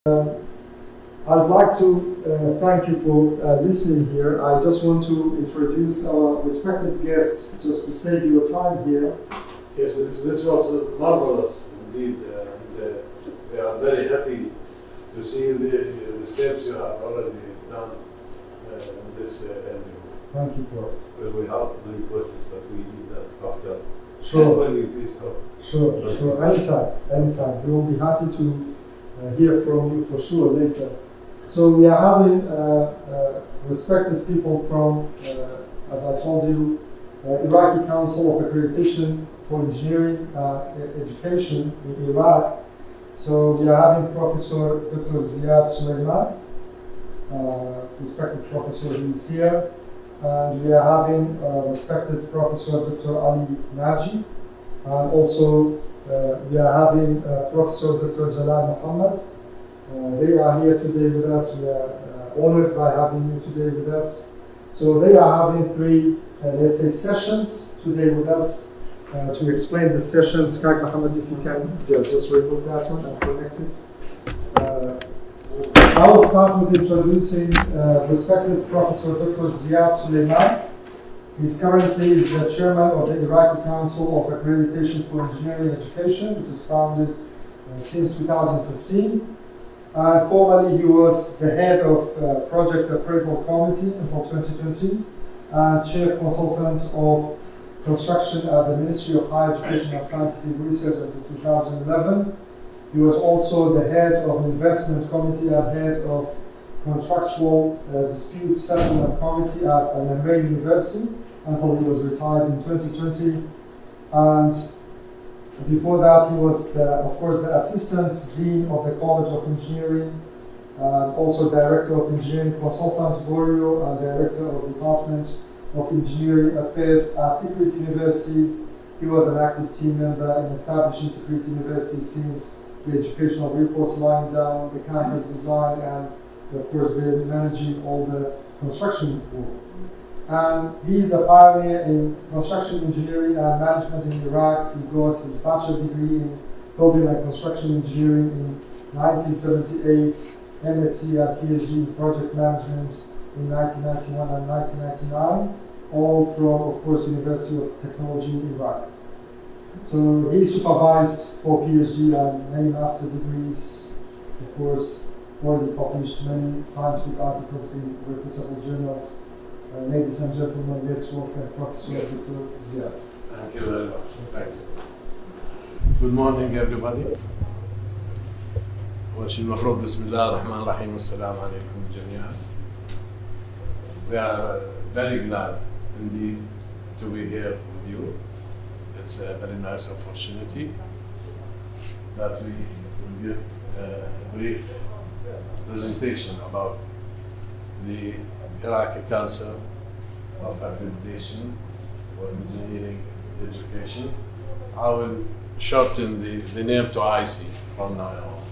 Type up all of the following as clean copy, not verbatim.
I'd like to thank you for listening here. I just want to introduce our respected guests just to save your time here. Yes, this was marvelous indeed. We are very happy to see the steps you have already done in this endeavor. Thank you for it. Well, we have many questions, but we need that after. Sure. When we please go. Sure. Anytime. We will be happy to hear from you for sure later. So we are having respected people from, as I told you, Iraqi Council of Accreditation for Engineering Education in Iraq. So we are having Professor Dr. Ziad Suleiman, respected professor who is here. And we are having respected Professor Dr. Ali Naji. And also we are having Professor Dr. Jalal Muhammad. They are here today with us. We are honored by having you today with us. So they are having three, let's say, sessions today with us to explain the sessions. Kak Muhammad, if you can just remove that one and connect it. I will start with introducing respected Professor Dr. Ziad Suleiman. He's currently the chairman of the Iraqi Council of Accreditation for Engineering Education, which is founded since 2015. Formerly, he was the head of Project Appraisal Committee until 2020 and chief consultant of construction at the Ministry of Higher Education and Scientific Research until 2011. He was also the head of Investment Committee and head of Contractual Dispute Settlement Committee at Al-Nahrain University until he was retired in 2020. And before that, he was, of course, the Assistant Dean of the College of Engineering, and also Director of Engineering Consultants Borio, and Director of Department of Engineering Affairs at Tikrit University. He was an active team member in establishing Tikrit University since the educational reports lying down, the campus design, and of course, they're managing all the construction work. And he's a pioneer in construction engineering and management in Iraq. He got his bachelor degree in building and construction engineering in 1978, MSc and PhD in project management in 1991 and 1999, all from, of course, University of Technology in Iraq. So he supervised for PhD and many master degrees, of course, already published many scientific articles in reputable journals. Ladies and gentlemen, let's welcome Professor Dr. Ziad. Thank you very much. Thank you. Good morning, everybody. أول شيء المفروض بسم الله الرحمن الرحيم والسلام عليكم جميعا. We are very glad indeed to be here with you. It's a very nice opportunity that we will give a brief presentation about the Iraqi Council of Accreditation for Engineering Education. I will shorten the name to ICAEE from now on.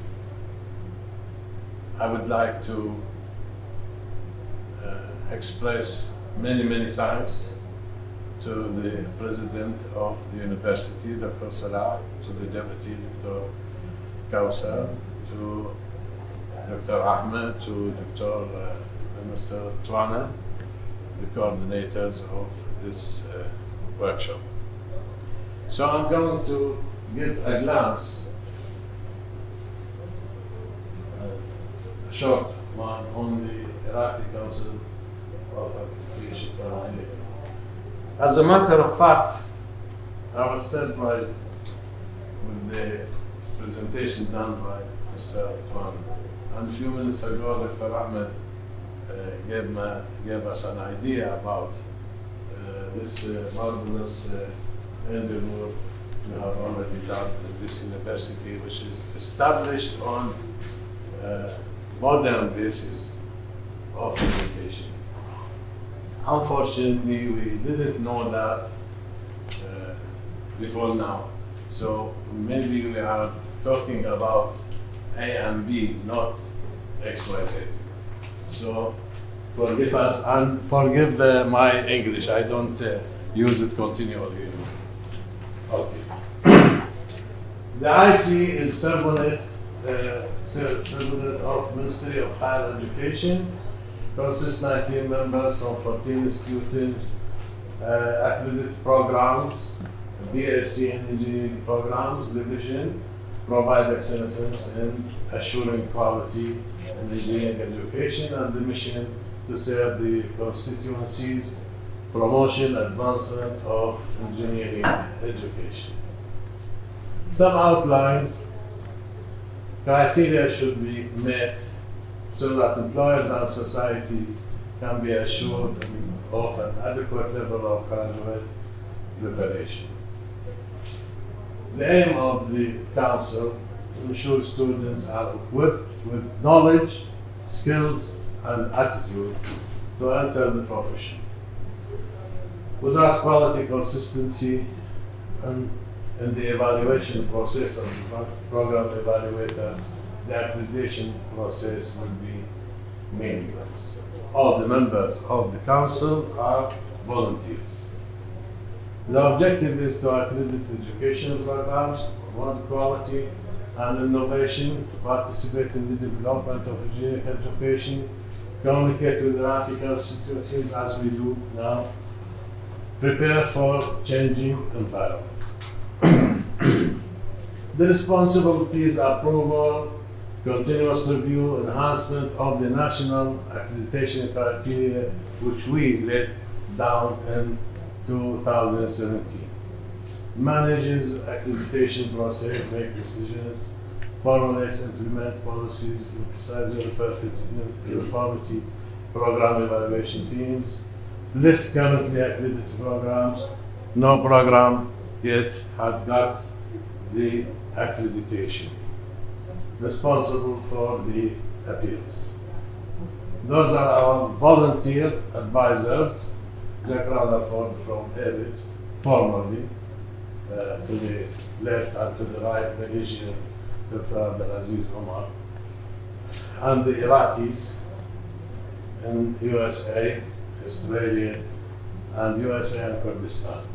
I would like to express many thanks to the President of the University, Dr. Salah, to the Deputy, Dr. Kausar, to Dr. Ahmed, to Dr. Mr. Tuana, the coordinators of this workshop. So I'm going to give a glance, a short one, on the Iraqi Council of Accreditation for Engineering. As a matter of fact, I was surprised with the presentation done by Mr. Tuana. And a few minutes ago, Dr. Ahmed gave us an idea about this marvelous endeavor you have already done at this university, which is established on modern basis of education. Unfortunately, we didn't know that before now. So maybe we are talking about A and B, not X, Y, Z. So forgive us and forgive my English. I don't use it continually. Okay. The ICAEE is subordinate Certificate of Ministry of Higher Education, consists 19 members from 14 institutions, accredited programs, BSc in engineering programs, division, provide excellence in assuring quality in engineering education, and the mission to serve the constituencies, promotion, advancement of engineering education. Some outlines: criteria should be met so that employers and society can be assured of an adequate level of graduate preparation. The aim of the Council to ensure students are equipped with knowledge, skills, and attitude to enter the profession. Without quality consistency in the evaluation process of the program evaluators, the accreditation process will be meaningless. All the members of the Council are volunteers. The objective is to accredit educational programs, promote quality and innovation, to participate in the development of engineering education, communicate with Iraqi constituencies as we do now, prepare for changing environment. The responsibilities are approval, continuous review, enhancement of the national accreditation criteria, which we laid down in 2017. Manages accreditation process, make decisions, formulates, implement policies, emphasizing uniformity, program evaluation teams, list currently accredited programs. No program yet had got the accreditation. Responsible for the appeals. Those are our volunteer advisors. Jack Rutherford from EBIT, formerly, to the left and to the right, the Asian Dr. Abdulaziz Komar, and the Iraqis in USA, Australia, and USA and Kurdistan.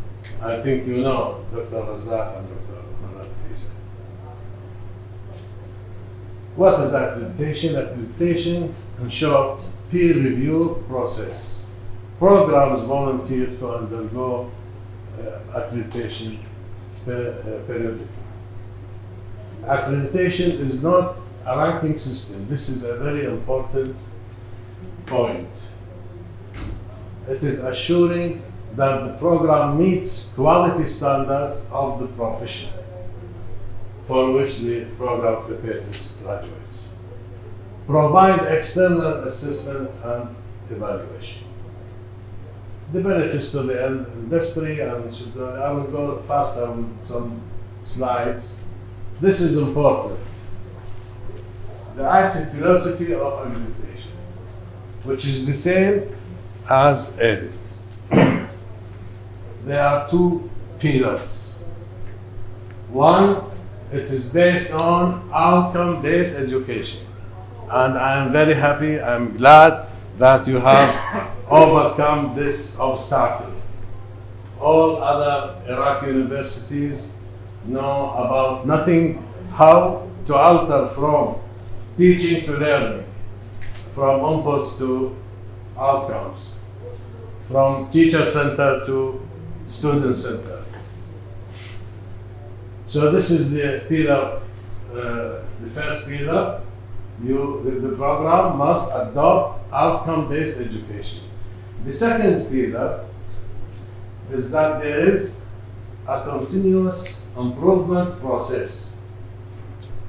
I think you know Dr. Razak and Dr. Manat. What is accreditation? Accreditation, in short, peer review process. Programs volunteer to undergo accreditation periodically. Accreditation is not a ranking system. This is a very important point. It is assuring that the program meets quality standards of the profession for which the program prepares its graduates. Provide external assessment and evaluation. The benefits to the industry, and I will go faster with some slides. This is important. The ICAEE philosophy of accreditation, which is the same as EBIT. There are two pillars. One, it is based on outcome-based education. And I am very happy, I'm glad that you have overcome this obstacle. All other Iraqi universities know about nothing how to alter from teaching to learning, from inputs to outcomes, from teacher center to student center. So this is the pillar, the first pillar. The program must adopt outcome-based education. The second pillar is that there is a continuous improvement process.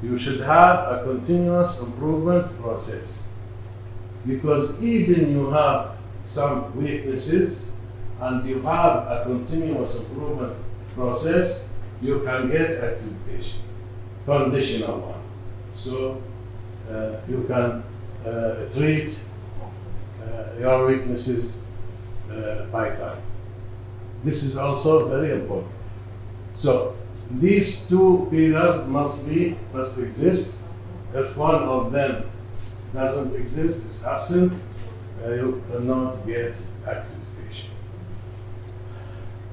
You should have a continuous improvement process, because even you have some weaknesses and you have a continuous improvement process, you can get accreditation, conditional one. So you can treat your weaknesses by time. This is also very important. So these two pillars must exist. If one of them doesn't exist, is absent, you cannot get accreditation.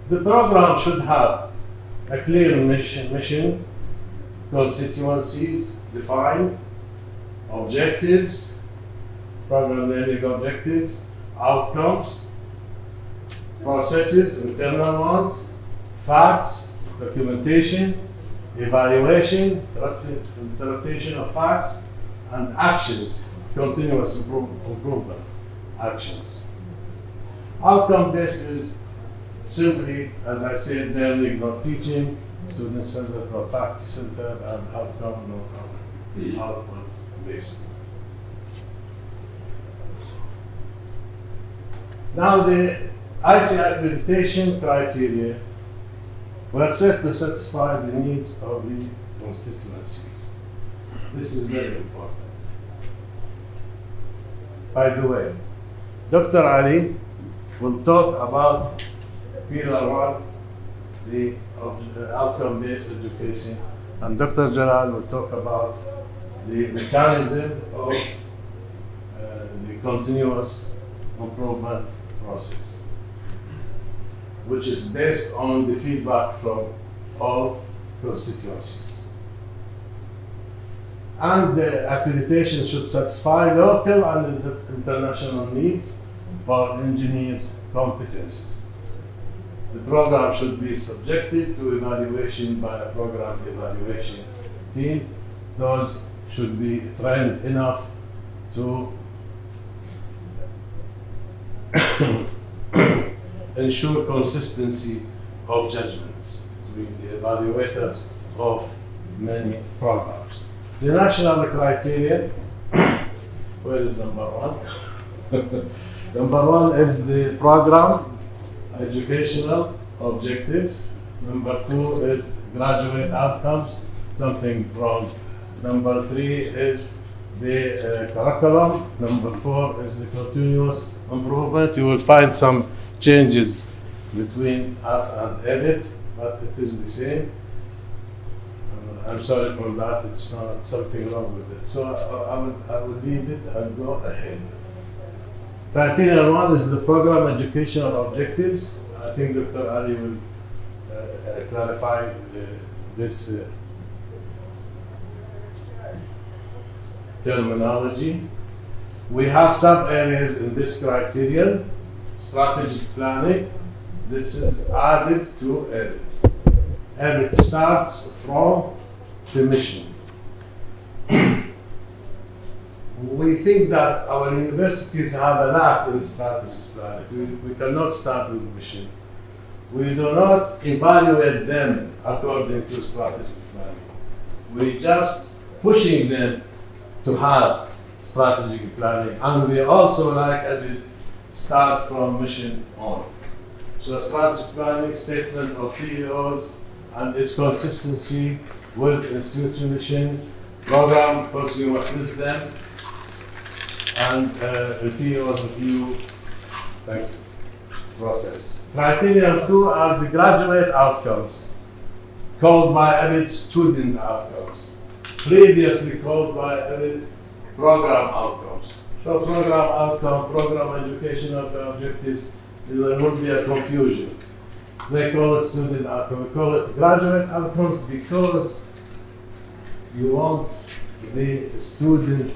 The program should have a clear mission, constituencies, defined, objectives, program naming objectives, outcomes, processes, internal ones, facts, documentation, evaluation, interpretation of facts, and actions, continuous improvement actions. Outcome-based is simply, as I said, learning, not teaching, student-centered, not faculty-centered, and outcome, not output-based. Now, the ICAEE accreditation criteria were set to satisfy the needs of the constituencies. This is very important. By the way, Dr. Ali will talk about Pillar 1, the outcome-based education, and Dr. Jalal will talk about the mechanism of the continuous improvement process, which is based on the feedback from all constituencies. And the accreditation should satisfy local and international needs for engineers' competencies. The program should be subjected to evaluation by a program evaluation team. Those should be trained enough to ensure consistency of judgments between the evaluators of many programs. The national criteria, where is number 1? Number 1 is the program educational objectives. Number 2 is graduate outcomes, something wrong. Number 3 is the curriculum. Number 4 is the continuous improvement. You will find some changes between us and edit, but it is the same. I'm sorry for that, it's not something wrong with it. So I will leave it and go ahead. Criteria 1 is the program educational objectives. I think Dr. Ali will clarify this terminology. We have sub-areas in this criterion. Strategic planning, this is added to EBIT. EBIT starts from the mission. We think that our universities have a lack in strategic planning. We cannot start with mission. We do not evaluate them according to strategic planning. We just pushing them to have strategic planning, and we also like EBIT start from mission on. So strategic planning, statement of PEOs and its consistency with institution mission, program, of course you must list them, and the PEOs review process. Criteria 2 are the graduate outcomes, called by EBIT student outcomes, previously called by EBIT program outcomes. So program outcome, program educational objectives, there will be a confusion. They call it student outcome. We call it graduate outcomes because you want the student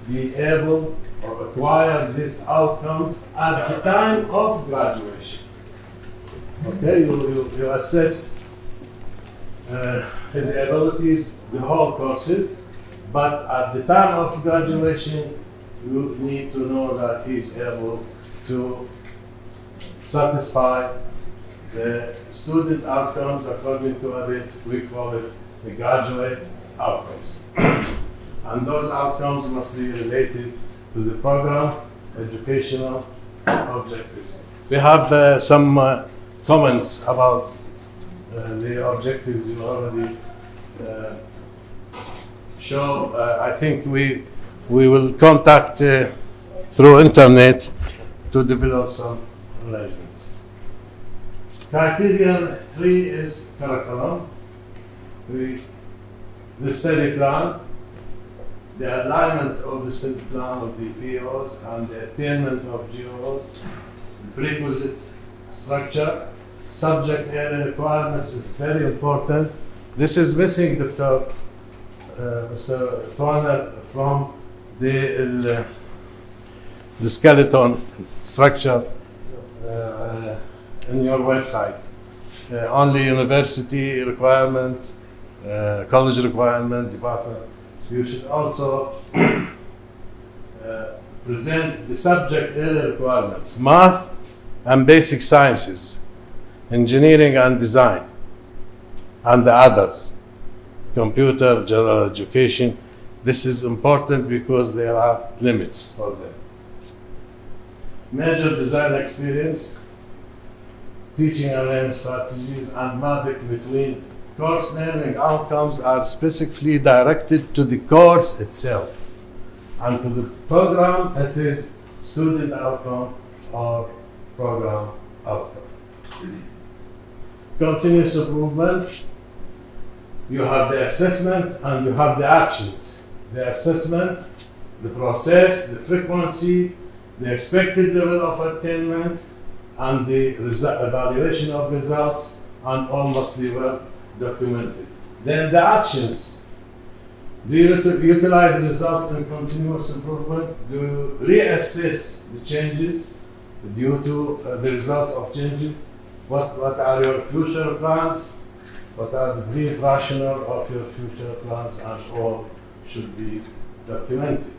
be able or acquire these outcomes at the time of graduation. Okay, you assess his abilities, the whole courses, but at the time of graduation, you need to know that he is able to satisfy the student outcomes according to EBIT. We call it the graduate outcomes. And those outcomes must be related to the program educational objectives. We have some comments about the objectives you already show. I think we will contact through internet to develop some arrangements. Criterion 3 is curriculum. The study plan, the alignment of the study plan of the POs and the attainment of GOs, the prerequisite structure, subject area requirements is very important. This is missing, Dr. Mr. Toner, from the skeleton structure in your website. Only university requirement, college requirement, department. You should also present the subject area requirements: math and basic sciences, engineering and design, and the others, computer, general education. This is important because there are limits for them. Major design experience, teaching and learning strategies, and mapping between course learning outcomes are specifically directed to the course itself, and to the program it is student outcome or program outcome. Continuous improvement, you have the assessment and you have the actions. The assessment, the process, the frequency, the expected level of attainment, and the evaluation of results, and all must be well documented. Then the actions. Do you utilize results in continuous improvement? Do you reassess the changes due to the results of changes? What are your future plans? What are the brief rationale of your future plans? And all should be documented.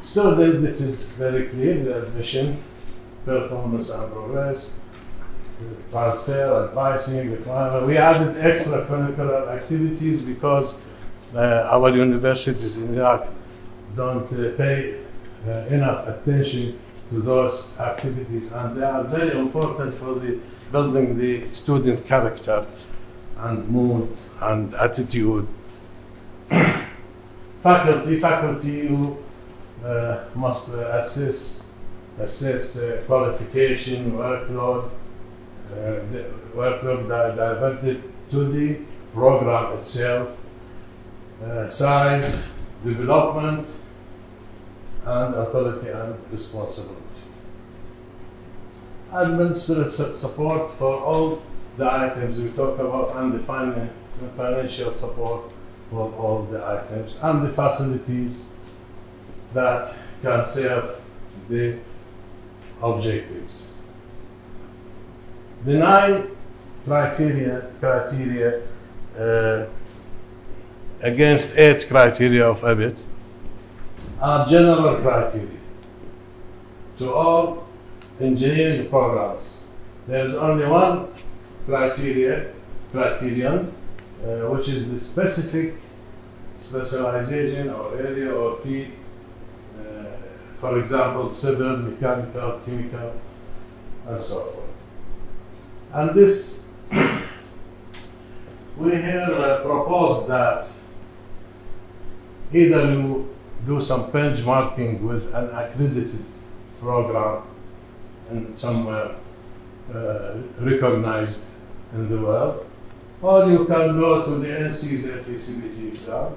Student, this is very clear, the admission, performance and progress, transfer, advising, requirement. We added extracurricular activities because our universities in Iraq don't pay enough attention to those activities, and they are very important for the building the student character and mood and attitude. Faculty, you must assess qualification, workload diverted to the program itself, size, development, and authority and responsibility. Administrative support for all the items we talk about, and the financial support for all the items, and the facilities that can serve the objectives. The 9 criteria against 8 criteria of EBIT are general criteria to all engineering programs. There is only one criterion, which is the specific specialization or area or field. For example, civil, mechanical, chemical, and so forth. And this, we here propose that either you do some benchmarking with an accredited program and somewhere recognized in the world, or you can go to the NC's FACBT exam.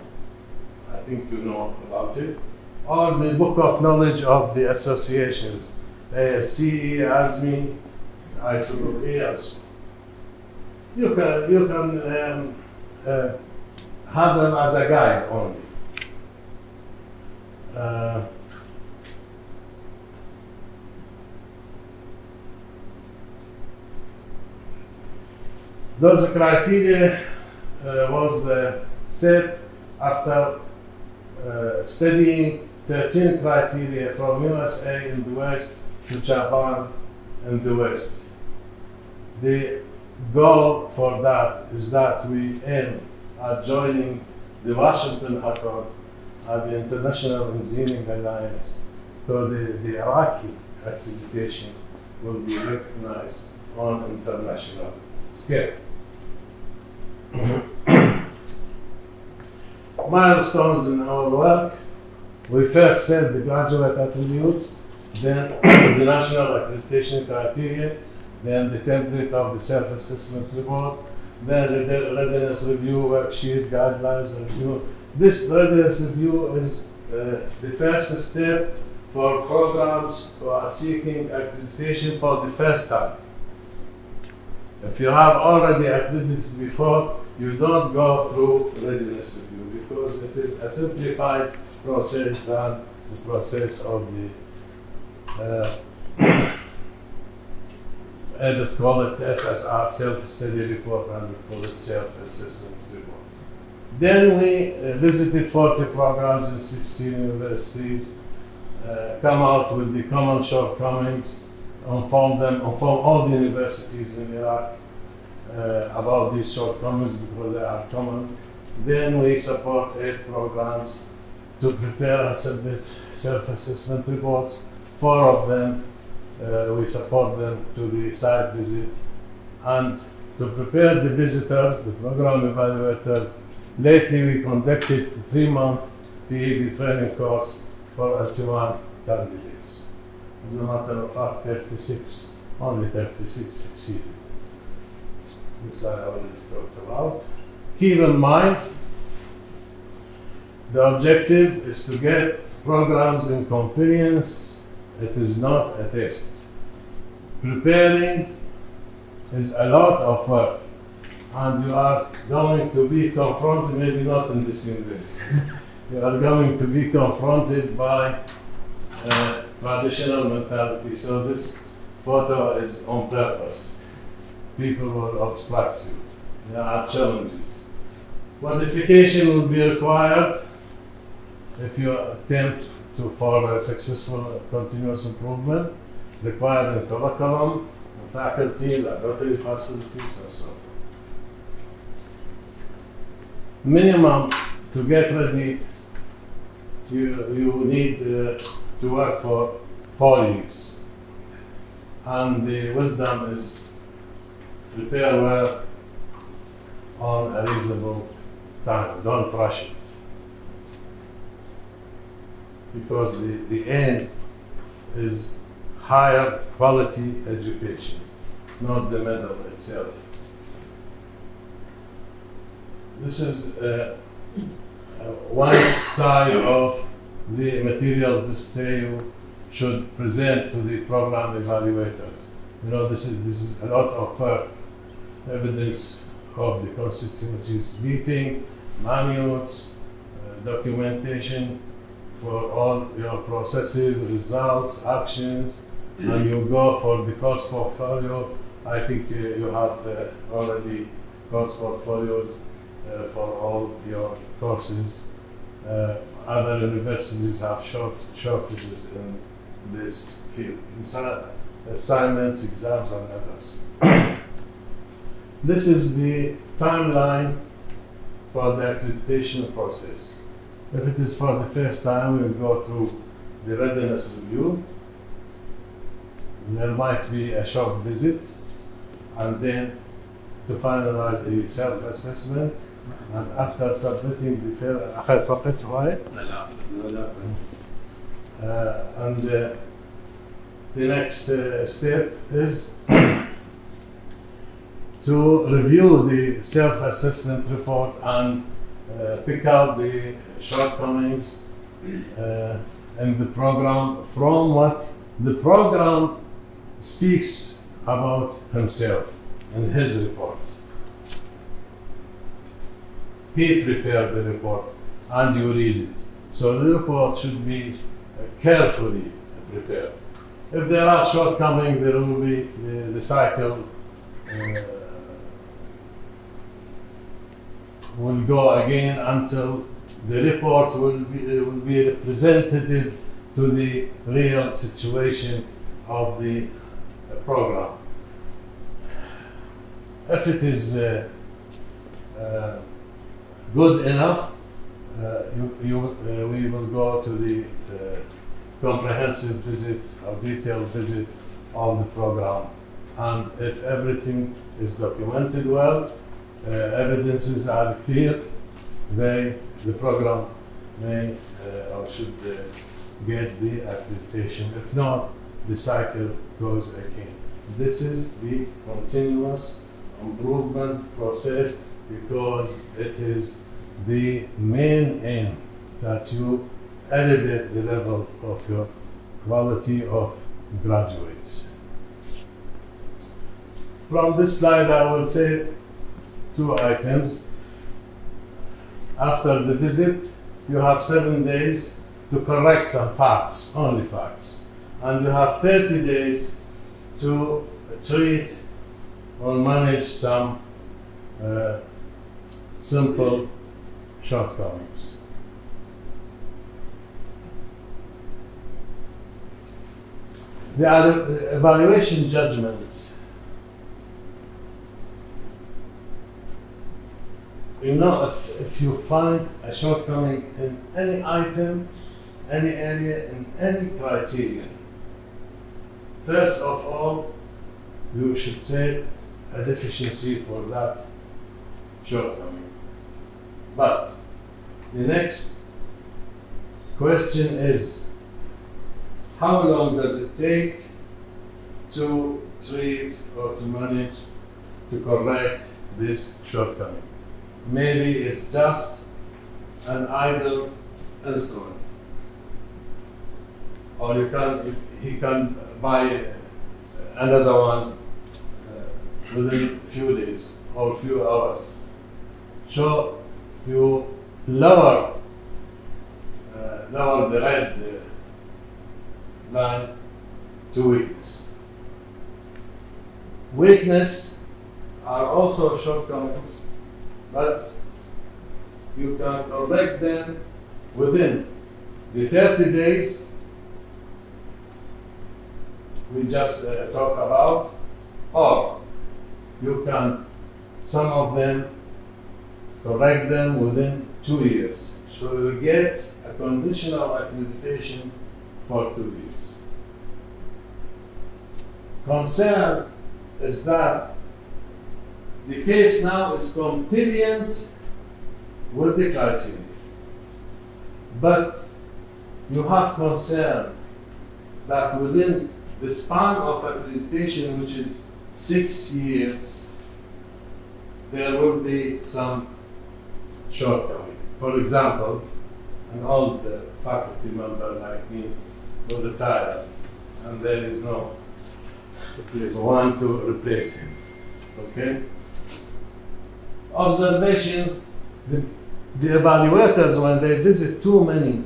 I think you know about it. Or the book of knowledge of the associations, ASCE, ASME, ICAEE, and so on. You can have them as a guide only. Those criteria was set after studying 13 criteria from USA in the West to Japan in the West. The goal for that is that we aim at joining the Washington Accord and the International Engineering Alliance, so the Iraqi accreditation will be recognized on international scale. Milestones in our work. We first set the graduate attributes, then the national accreditation criteria, then the template of the self-assessment report, then the readiness review worksheet, guidelines review. This readiness review is the first step for programs who are seeking accreditation for the first time. If you have already accredited before, you don't go through readiness review because it is a simplified process than the process of the let's call it SSR, self-study report, and we call it self-assessment report. Then we visited 40 programs in 16 universities, come out with the common shortcomings, inform all the universities in Iraq about these shortcomings because they are common. Then we support 8 programs to prepare and submit self-assessment reports. 4 of them we support them to the site visit, and to prepare the visitors, the program evaluators. Lately we conducted a 3-month PEB training course for LT1 candidates. As a matter of fact, only 36 succeeded. This I already talked about. Keep in mind, the objective is to get programs in compliance. It is not a test. Preparing is a lot of work, and you are going to be confronted, maybe not in this university, you are going to be confronted by traditional mentality. So this photo is on purpose. People will obstruct you. There are challenges. Modification will be required if you attempt for a successful continuous improvement, required in curriculum, faculty, laboratory facilities, and so forth. Minimum to get ready, you need to work for 4 years. And the wisdom is prepare well on a reasonable time. Don't rush it. Because the aim is higher quality education, not the medal itself. This is one side of the materials display you should present to the program evaluators. You know, this is a lot of work, evidence of the constituencies meeting, manuals, documentation for all your processes, results, actions, and you go for the course portfolio. I think you have already course portfolios for all your courses. Other universities have shortages in this field. Assignments, exams, and others. This is the timeline for the accreditation process. If it is for the first time, we will go through the readiness review. There might be a short visit, and then to finalize the self-assessment. And after submitting the next step is to review the self-assessment report and pick out the shortcomings in the program from what the program speaks about himself in his report. He prepared the report and you read it. So the report should be carefully prepared. If there are shortcomings, there will be the cycle will go again until the report will be representative to the real situation of the program. If it is good enough, we will go to the comprehensive visit or detailed visit of the program. And if everything is documented well, evidences are clear, the program may or should get the accreditation. If not, the cycle goes again. This is the continuous improvement process because it is the main aim that you elevate the level of your quality of graduates. From this slide, I will say 2 items. after the visit, you have 7 days to correct some facts, only facts. And you have 30 days to treat or manage some simple shortcomings. The evaluation judgments. You know, if you find a shortcoming in any item, any area, in any criterion, first of all, you should set a deficiency for that shortcoming. But the next question is, how long does it take to treat or to manage to correct this shortcoming? Maybe it's just an idle instrument, or he can buy another one within a few days or a few hours. So you lower the red line to weakness. Weakness are also shortcomings, but you can correct them within the 30 days we just talked about, or you can, some of them, correct them within 2 years. So you get a conditional accreditation for 2 years. Concern is that the case now is compliant with the criteria, but you have concern that within the span of accreditation, which is 6 years, there will be some shortcoming. For example, an old faculty member like me will retire, and there is no one to replace him. Okay? Observation, the evaluators, when they visit too many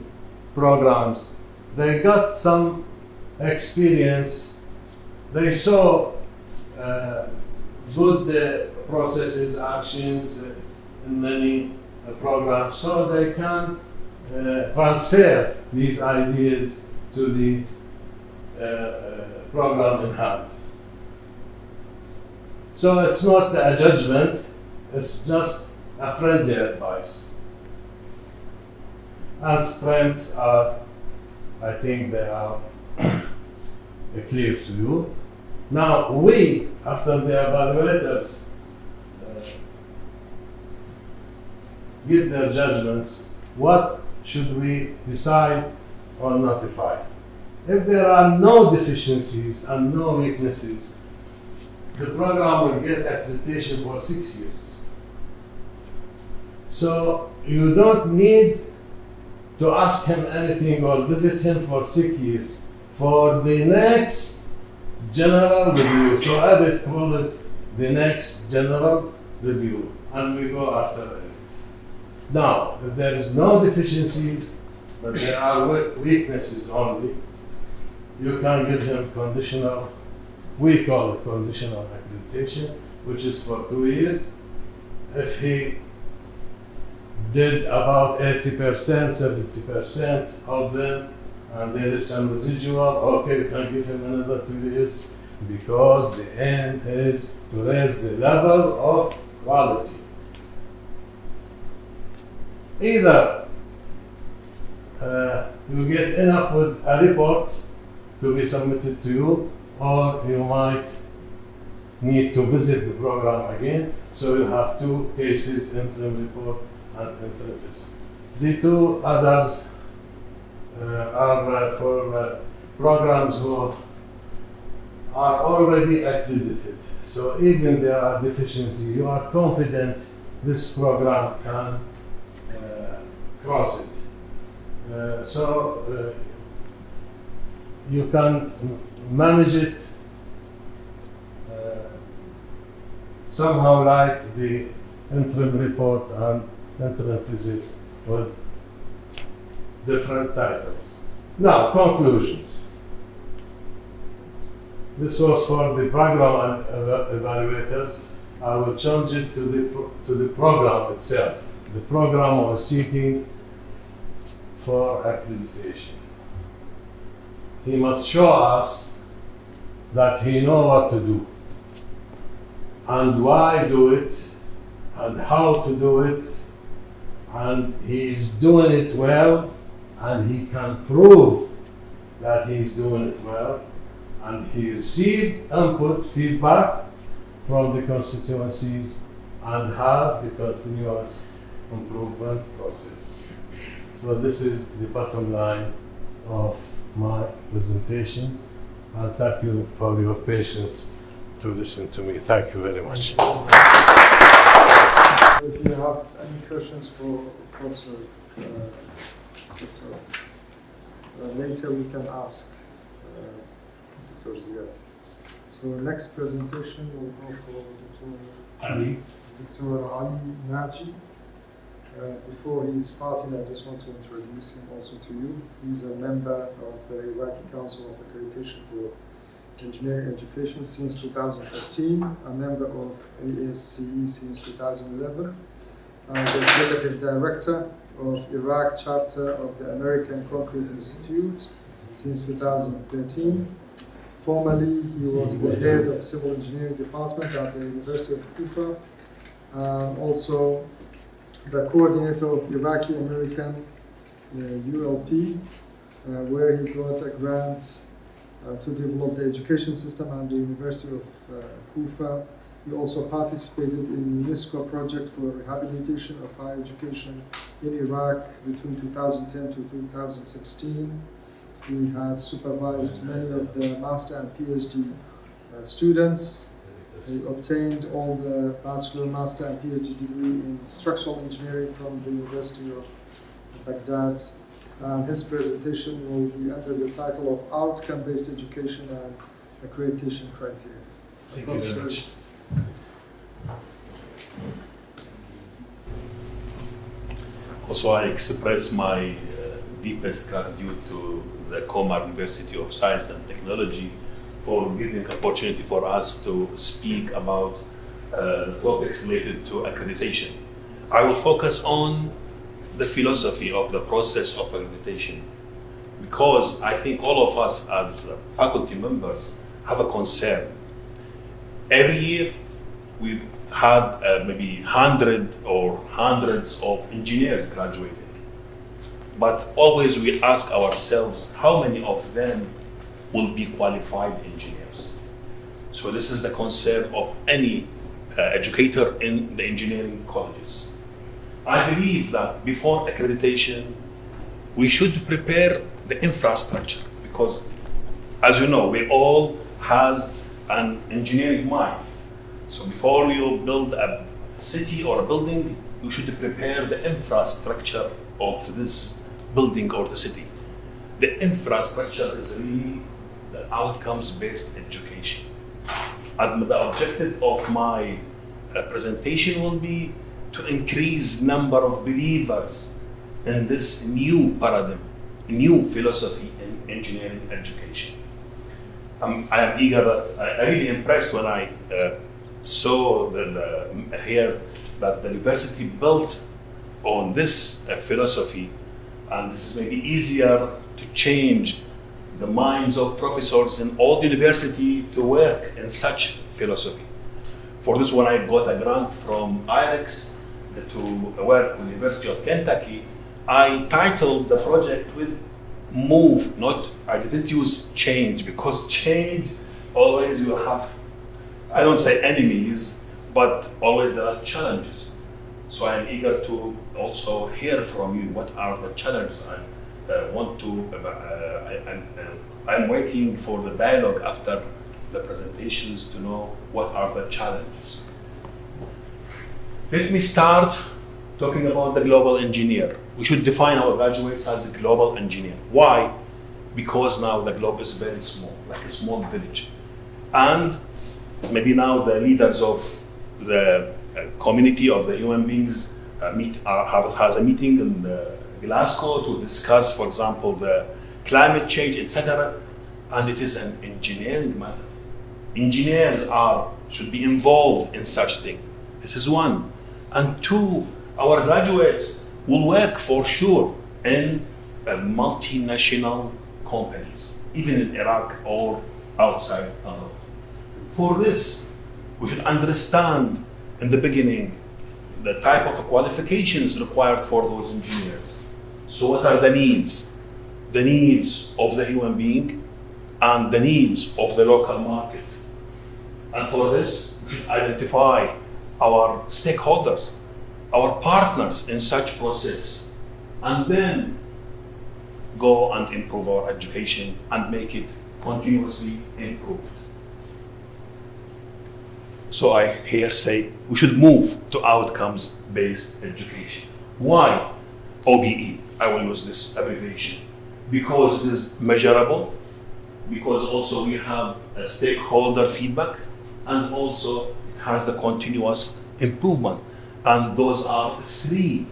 programs, they got some experience, they saw good processes, actions in many programs, so they can transfer these ideas to the program in hand. So it's not a judgment, it's just a friendly advice. And strengths are, I think they are clear to you. Now we, after the evaluators give their judgments, what should we decide or notify? If there are no deficiencies and no weaknesses, the program will get accreditation for 6 years. So you don't need to ask him anything or visit him for 6 years. For the next general review, so I would call it the next general review, and we go after it. Now, if there is no deficiencies, but there are weaknesses only, you can give him conditional, we call it conditional accreditation, which is for 2 years. If he did about 80%, 70% of them, and there is some residual, okay, you can give him another 2 years, because the aim is to raise the level of quality. Either you get enough with a report to be submitted to you, or you might need to visit the program again, so you have 2 cases, interim report and interim visit. The 2 others are for programs who are already accredited. So even there are deficiencies, you are confident this program can cross it. So you can manage it somehow like the interim report and entrance visit with different titles. Now, conclusions. This was for the program evaluators. I will change it to the program itself. The program was seeking for accreditation. He must show us that he knows what to do and why do it and how to do it, and he is doing it well, and he can prove that he is doing it well, and he received input, feedback from the constituencies and have the continuous improvement process. So this is the bottom line of my presentation, and thank you for your patience to listen to me. Thank you very much. If you have any questions for Professor Dr. Later we can ask Dr. Ziad. So next presentation will go for Dr. Ali Naji. Before he started, I just want to introduce him also to you. He's a member of the Iraqi Council of Accreditation for Engineering Education since 2015, a member of ASCE since 2011, and the Executive Director of Iraq Chapter of the American Concrete Institute since 2013. Formerly, he was the head of Civil Engineering Department at the University of Kufa, and also the coordinator of Iraqi American ULP, where he got a grant to develop the education system at the University of Kufa. He also participated in UNESCO project for rehabilitation of higher education in Iraq between 2010 to 2016. He had supervised many of the master and PhD students. He obtained all the bachelor, master, and PhD degree in structural engineering from the University of Baghdad. His presentation will be under the title of Outcome-Based Education and Accreditation Criteria. Thank you very much. Also, I express my deepest gratitude to the Komar University of Science and Technology for giving opportunity for us to speak about topics related to accreditation. I will focus on the philosophy of the process of accreditation, because I think all of us as faculty members have a concern. Every year we had maybe 100 or hundreds of engineers graduating, but always we ask ourselves how many of them will be qualified engineers. So this is the concern of any educator in the engineering colleges. I believe that before accreditation, we should prepare the infrastructure, because as you know, we all has an engineering mind. So before you build a city or a building, you should prepare the infrastructure of this building or the city. The infrastructure is really the outcomes-based education. And the objective of my presentation will be to increase number of believers in this new paradigm, new philosophy in engineering education. I am eager that I really impressed when I saw here that the university built on this philosophy, and this is maybe easier to change the minds of professors in all university to work in such philosophy. For this one, I got a grant from IREX to work with the University of Kentucky. I titled the project with Move, I didn't use change, because change always you have, I don't say enemies, but always there are challenges. So I am eager to also hear from you what are the challenges. I'm waiting for the dialogue after the presentations to know what are the challenges. Let me start talking about the global engineer. We should define our graduates as a global engineer. Why? Because now the globe is very small, like a small village. And maybe now the leaders of the community of the human beings has a meeting in Glasgow to discuss, for example, the climate change, etc. And it is an engineering matter. Engineers should be involved in such thing. This is one. And two, our graduates will work for sure in multinational companies, even in Iraq or outside Iraq. For this, we should understand in the beginning the type of qualifications required for those engineers. So what are the needs? The needs of the human being and the needs of the local market. And for this, we should identify our stakeholders, our partners in such process, and then go and improve our education and make it continuously improved. So I here say we should move to outcomes-based education. Why OBE? I will use this abbreviation. Because it is measurable, because also we have a stakeholder feedback, and also it has the continuous improvement. And those are three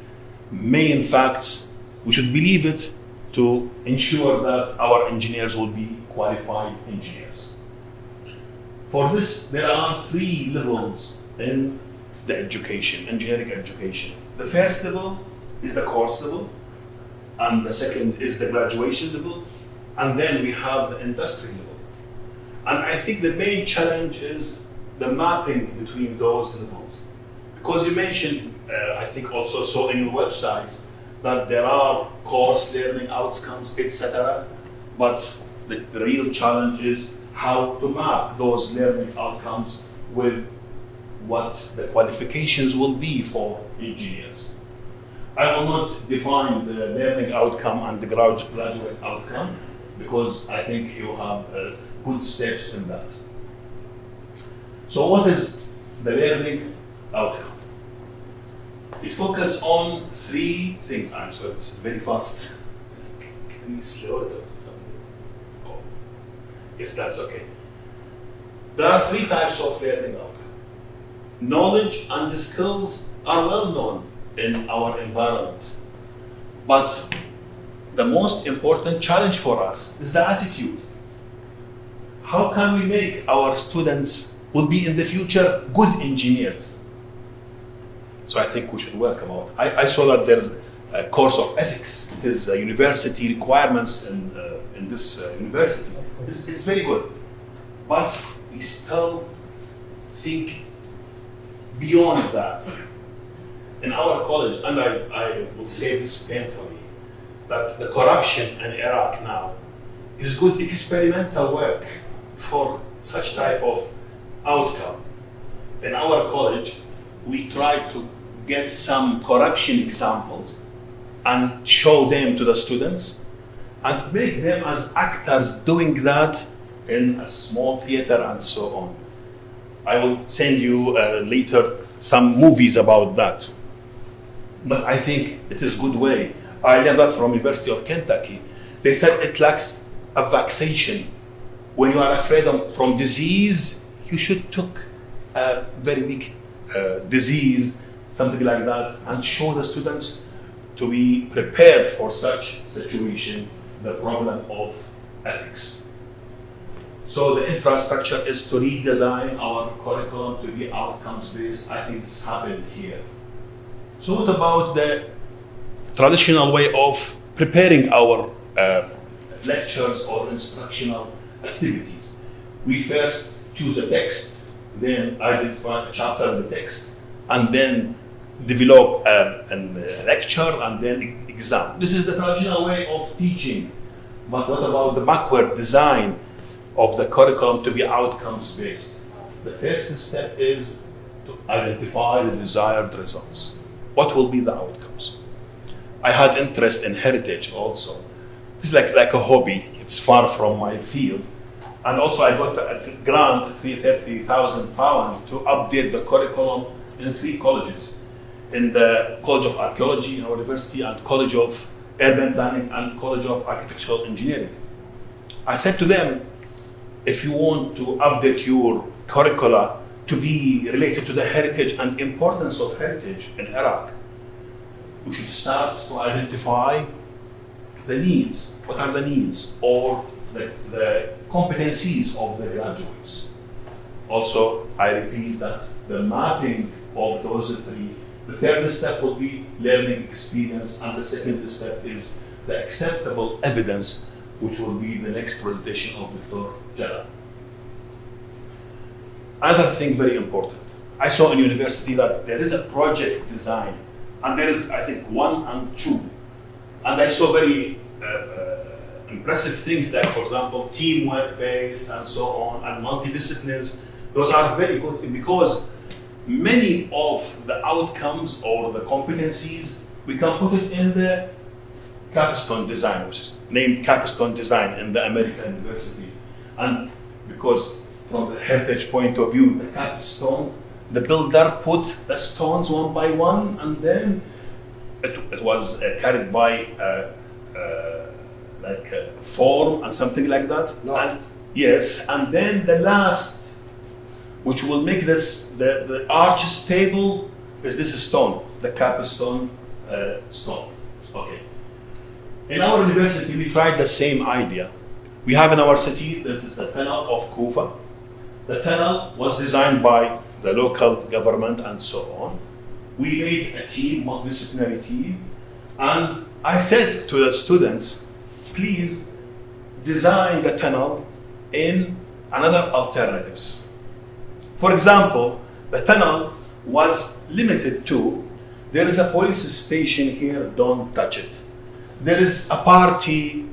main facts we should believe it to ensure that our engineers will be qualified engineers. For this, there are three levels in the education, engineering education. The first level is the course level, and the second is the graduation level, and then we have the industry level. And I think the main challenge is the mapping between those levels. Because you mentioned, I think also saw in your websites, that there are course learning outcomes, etc. But the real challenge is how to map those learning outcomes with what the qualifications will be for engineers. I will not define the learning outcome and the graduate outcome, because I think you have good steps in that. So what is the learning outcome? It focuses on three things. I'm sorry, it's very fast. Can we slow it up or something? Oh, yes, that's okay. There are three types of learning outcome. Knowledge and skills are well known in our environment. But the most important challenge for us is the attitude. How can we make our students will be in the future good engineers? So I think we should work about. I saw that there's a course of ethics. It is university requirements in this university. It's very good, but we still think beyond that. In our college, and I will say this painfully, that the corruption in Iraq now is good experimental work for such type of outcome. In our college, we try to get some corruption examples and show them to the students and make them as actors doing that in a small theater and so on. I will send you later some movies about that. But I think it is a good way. I learned that from University of Kentucky. They said it lacks a vaccination. When you are afraid from disease, you should take a very big disease, something like that, and show the students to be prepared for such situation, the problem of ethics. So the infrastructure is to redesign our curriculum to be outcomes-based. I think it's happened here. So what about the traditional way of preparing our lectures or instructional activities? We first choose a text, then identify a chapter in the text, and then develop a lecture and then exam. This is the traditional way of teaching. But what about the backward design of the curriculum to be outcomes-based? The first step is to identify the desired results. What will be the outcomes? I had interest in heritage also. It's like a hobby. It's far from my field. And also I got a grant, £30,000 to update the curriculum in 3 colleges. In the College of Archaeology in our university, and College of Urban Planning, and College of Architectural Engineering. I said to them, if you want to update your curricula to be related to the heritage and importance of heritage in Iraq, we should start to identify the needs. What are the needs or the competencies of the graduates? Also, I repeat that the mapping of those three, the third step will be learning experience, and the second step is the acceptable evidence, which will be the next presentation of Dr. Jalal. Another thing very important, I saw in university that there is a project design, and there is, I think, 1 and 2. And I saw very impressive things like, for example, teamwork based and so on, and multidisciplines. Those are very good things because many of the outcomes or the competencies, we can put it in the capstone design, which is named capstone design in the American universities. And because from the heritage point of view, the capstone, the builder put the stones one by one, and then it was carried by like a form and something like that. And, yes, and then the last, which will make this the arch stable, is this stone, the capstone stone. Okay. In our university, we tried the same idea. We have in our city, this is the tunnel of Kufa. The tunnel was designed by the local government and so on. We made a team, multidisciplinary team, and I said to the students, please design the tunnel in another alternatives. For example, the tunnel was limited to, there is a police station here, don't touch it. There is a party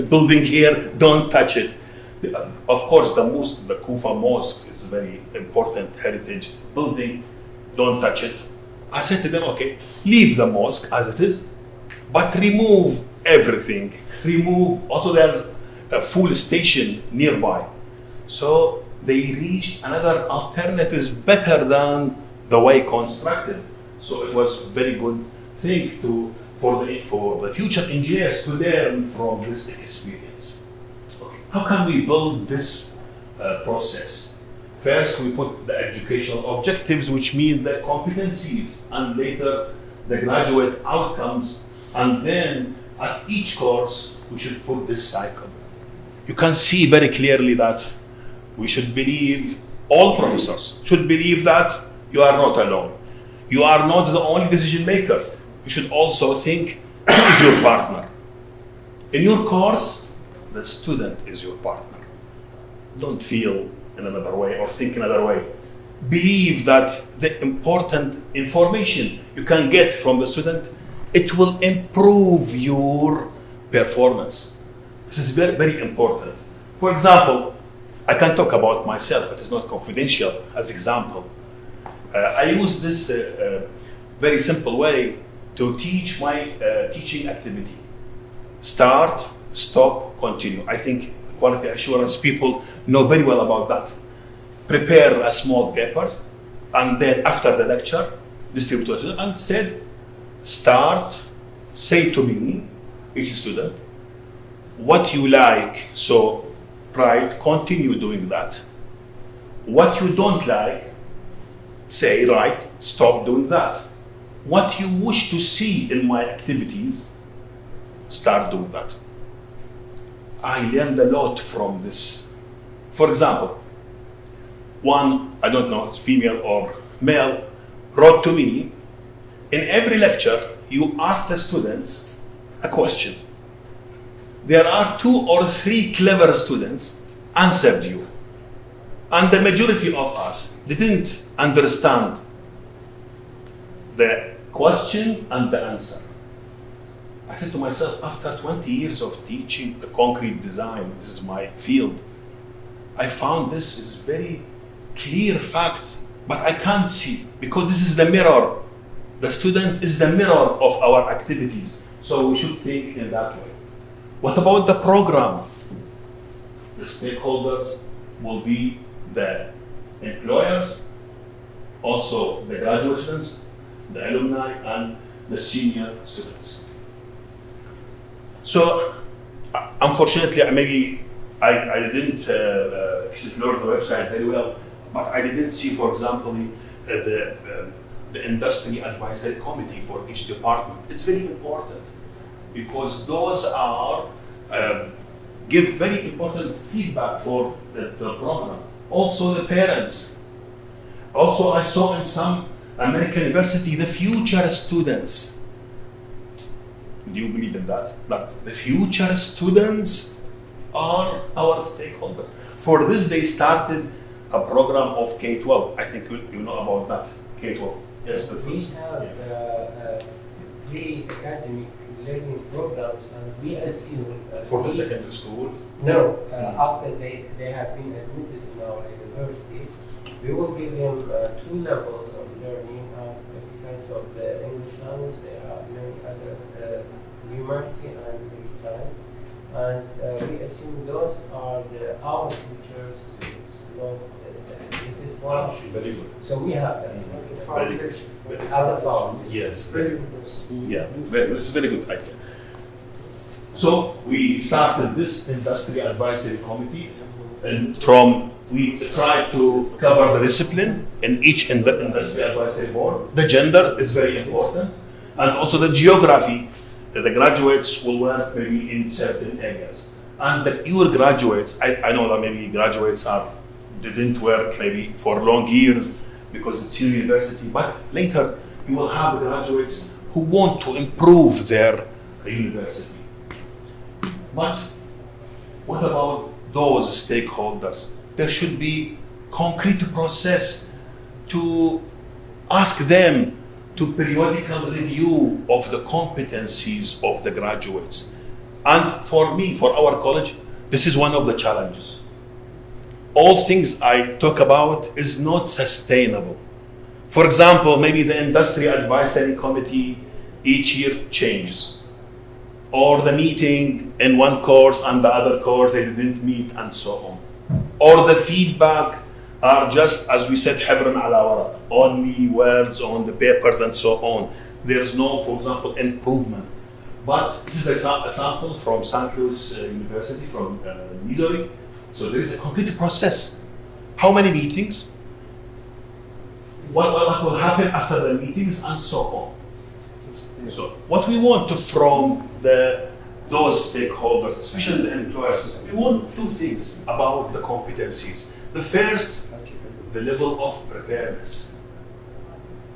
building here, don't touch it. Of course, the Kufa Mosque is a very important heritage building, don't touch it. I said to them, okay, leave the mosque as it is, but remove everything. Also there's a full station nearby. So they reached another alternatives better than the way constructed. So it was very good thing for the future engineers to learn from this experience. Okay. How can we build this process? First, we put the educational objectives, which mean the competencies, and later the graduate outcomes, and then at each course, we should put this cycle. You can see very clearly that we should believe, all professors should believe that you are not alone. You are not the only decision maker. You should also think, who is your partner? In your course, the student is your partner. Don't feel in another way or think another way. Believe that the important information you can get from the student, it will improve your performance. This is very, very important. For example, I can talk about myself, it is not confidential, as example. I use this very simple way to teach my teaching activity. Start, stop, continue. I think quality assurance people know very well about that. Prepare a small paper, and then after the lecture, distribute to the student, and said, start, say to me, each student, what you like, so write, continue doing that. What you don't like, say, write, stop doing that. What you wish to see in my activities, start doing that. I learned a lot from this. For example, one, I don't know, it's female or male, wrote to me, in every lecture, you ask the students a question. There are 2 or 3 clever students answered you. And the majority of us didn't understand the question and the answer. I said to myself, after 20 years of teaching the concrete design, this is my field, I found this is very clear fact, but I can't see, because this is the mirror. The student is the mirror of our activities. So we should think in that way. What about the program? The stakeholders will be the employers, also the graduate students, the alumni, and the senior students. So, unfortunately, maybe I didn't explore the website very well, but I didn't see, for example, the the industry advisory committee for each department. It's very important because those are give very important feedback for the program. Also the parents. Also I saw in some American university the future students. Do you believe in that? That the future students are our stakeholders. For this they started a program of K-12. I think you know about that, K-12. Yes, but We have pre-academic learning programs, and we assume for the secondary schools. No, after they have been admitted in our university, we will give them 2 levels of learning. Besides of the English language, they are learning other numeracy and maybe science. And we assume those are our future students, not the admitted ones. Very good. So we have that Foundation. as a foundation. Yes. Very good. Yeah, it's a very good idea. So we started this industry advisory committee, and we tried to cover the discipline in each in the industry advisory board. The gender is very important, and also the geography that the graduates will work maybe in certain areas. And your graduates, I know that maybe graduates didn't work maybe for long years because it's your university, but later you will have graduates who want to improve their university. But what about those stakeholders? There should be concrete process to ask them to periodical review of the competencies of the graduates. And for me, for our college, this is one of the challenges. All things I talk about is not sustainable. For example, maybe the industry advisory committee each year changes. Or the meeting in one course and the other course they didn't meet and so on. Or the feedback are just, as we said, Hebron ala waraq, only words on the papers and so on. There's no, for example, improvement. But this is a sample from St. Louis University, from Missouri. So there is a complete process. How many meetings? What will happen after the meetings and so on. So what we want from those stakeholders, especially the employers, we want 2 things about the competencies. The first, the level of preparedness.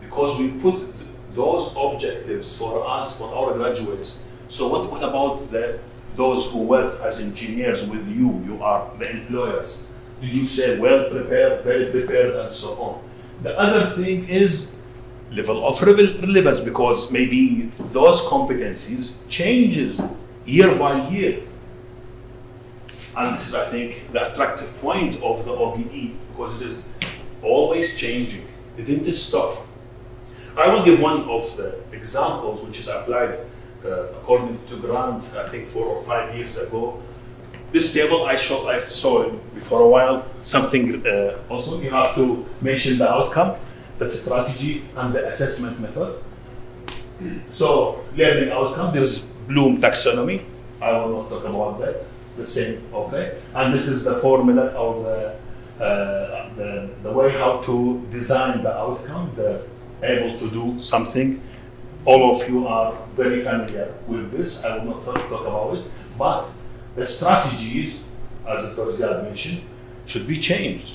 Because we put those objectives for us, for our graduates. So what about those who work as engineers with you? You are the employers. Did you say well prepared, very prepared, and so on? The other thing is level of relevance, because maybe those competencies changes year by year. And this is, I think, the attractive point of the OBE, because it is always changing. It didn't stop. I will give one of the examples which is applied according to grant, I think 4 or 5 years ago. This table I saw it before a while. Something also you have to mention the outcome, the strategy, and the assessment method. So learning outcome, there's Bloom taxonomy. I will not talk about that. The same, okay. And this is the formula or the way how to design the outcome, able to do something. All of you are very familiar with this. I will not talk about it, but the strategies, as Dr. Ziad mentioned, should be changed.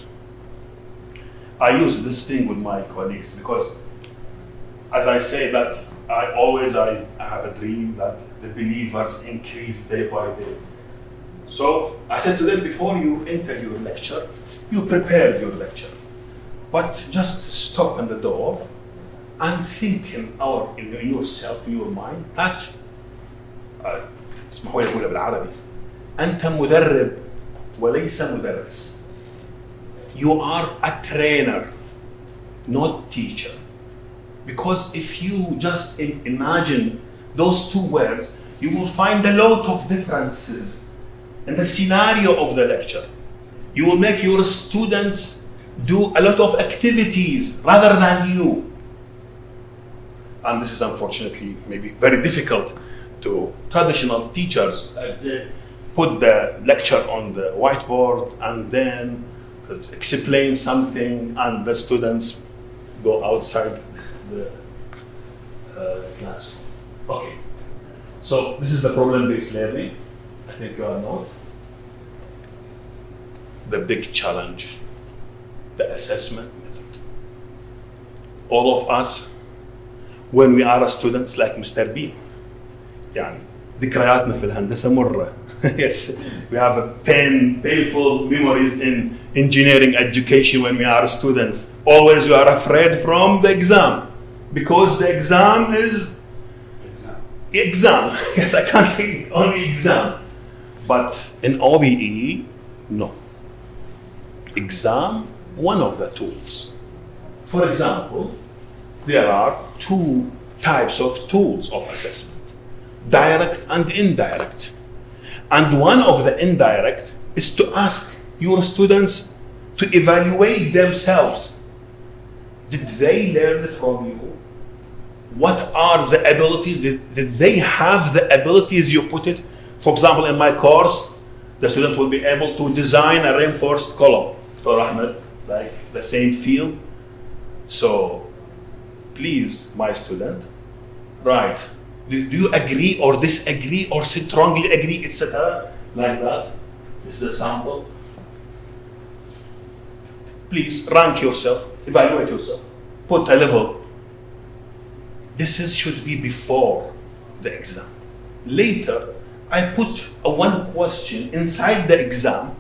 I use this thing with my colleagues because, as I say, that I have a dream that the believers increase day by day. So I said to them, before you enter your lecture, you prepare your lecture, but just stop in the door and think in yourself, in your mind, that اسمحوا لي أقولها بالعربي أنت مدرب وليس مدرس. You are a trainer, not teacher. Because if you just imagine those 2 words, you will find a lot of differences in the scenario of the lecture. You will make your students do a lot of activities rather than you. And this is unfortunately maybe very difficult to traditional teachers. They put the lecture on the whiteboard and then explain something, and the students go outside the classroom. Okay. So this is the problem-based learning. I think you all know. The big challenge, the assessment method. All of us, when we are students like Mr. B, يعني ذكرياتنا في الهندسة مرة. Yes, we have a painful memories in engineering education when we are students. Always we are afraid from the exam because the exam is exam. Yes, I can't say only exam. But in OBE, no. Exam, one of the tools. For example, there are two types of tools of assessment, direct and indirect. And one of the indirect is to ask your students to evaluate themselves. Did they learn from you? What are the abilities? Did they have the abilities you put it? For example, in my course, the student will be able to design a reinforced column. Dr. Ahmed, like the same field. So, please, my student, write. Do you agree or disagree or strongly agree, etc. Like that? This is a sample. Please rank yourself, evaluate yourself, put a level. This should be before the exam. Later, I put a one question inside the exam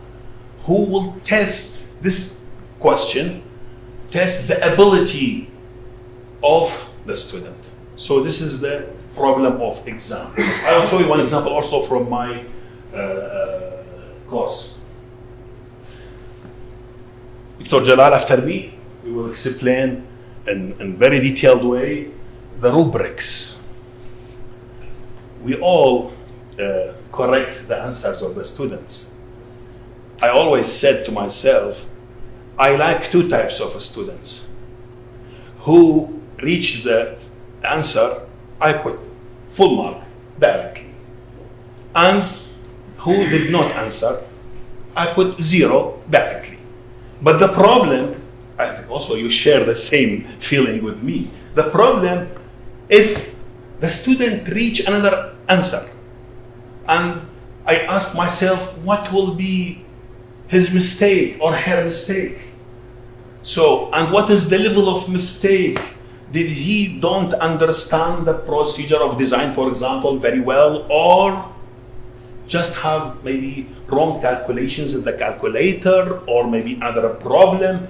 who will test this question, test the ability of the student. So this is the problem of exam. I will show you one example also from my course. Dr. Jalal, after me, we will explain in very detailed way the rubrics. We all correct the answers of the students. I always said to myself, I like two types of students. Who reach the answer, I put full mark directly. And who did not answer, I put 0 directly. But the problem, I think also you share the same feeling with me. The problem, if the student reach another answer, and I ask myself, what will be his mistake or her mistake? So, and what is the level of mistake? Did he don't understand the procedure of design, for example, very well, or just have maybe wrong calculations in the calculator, or maybe other problem,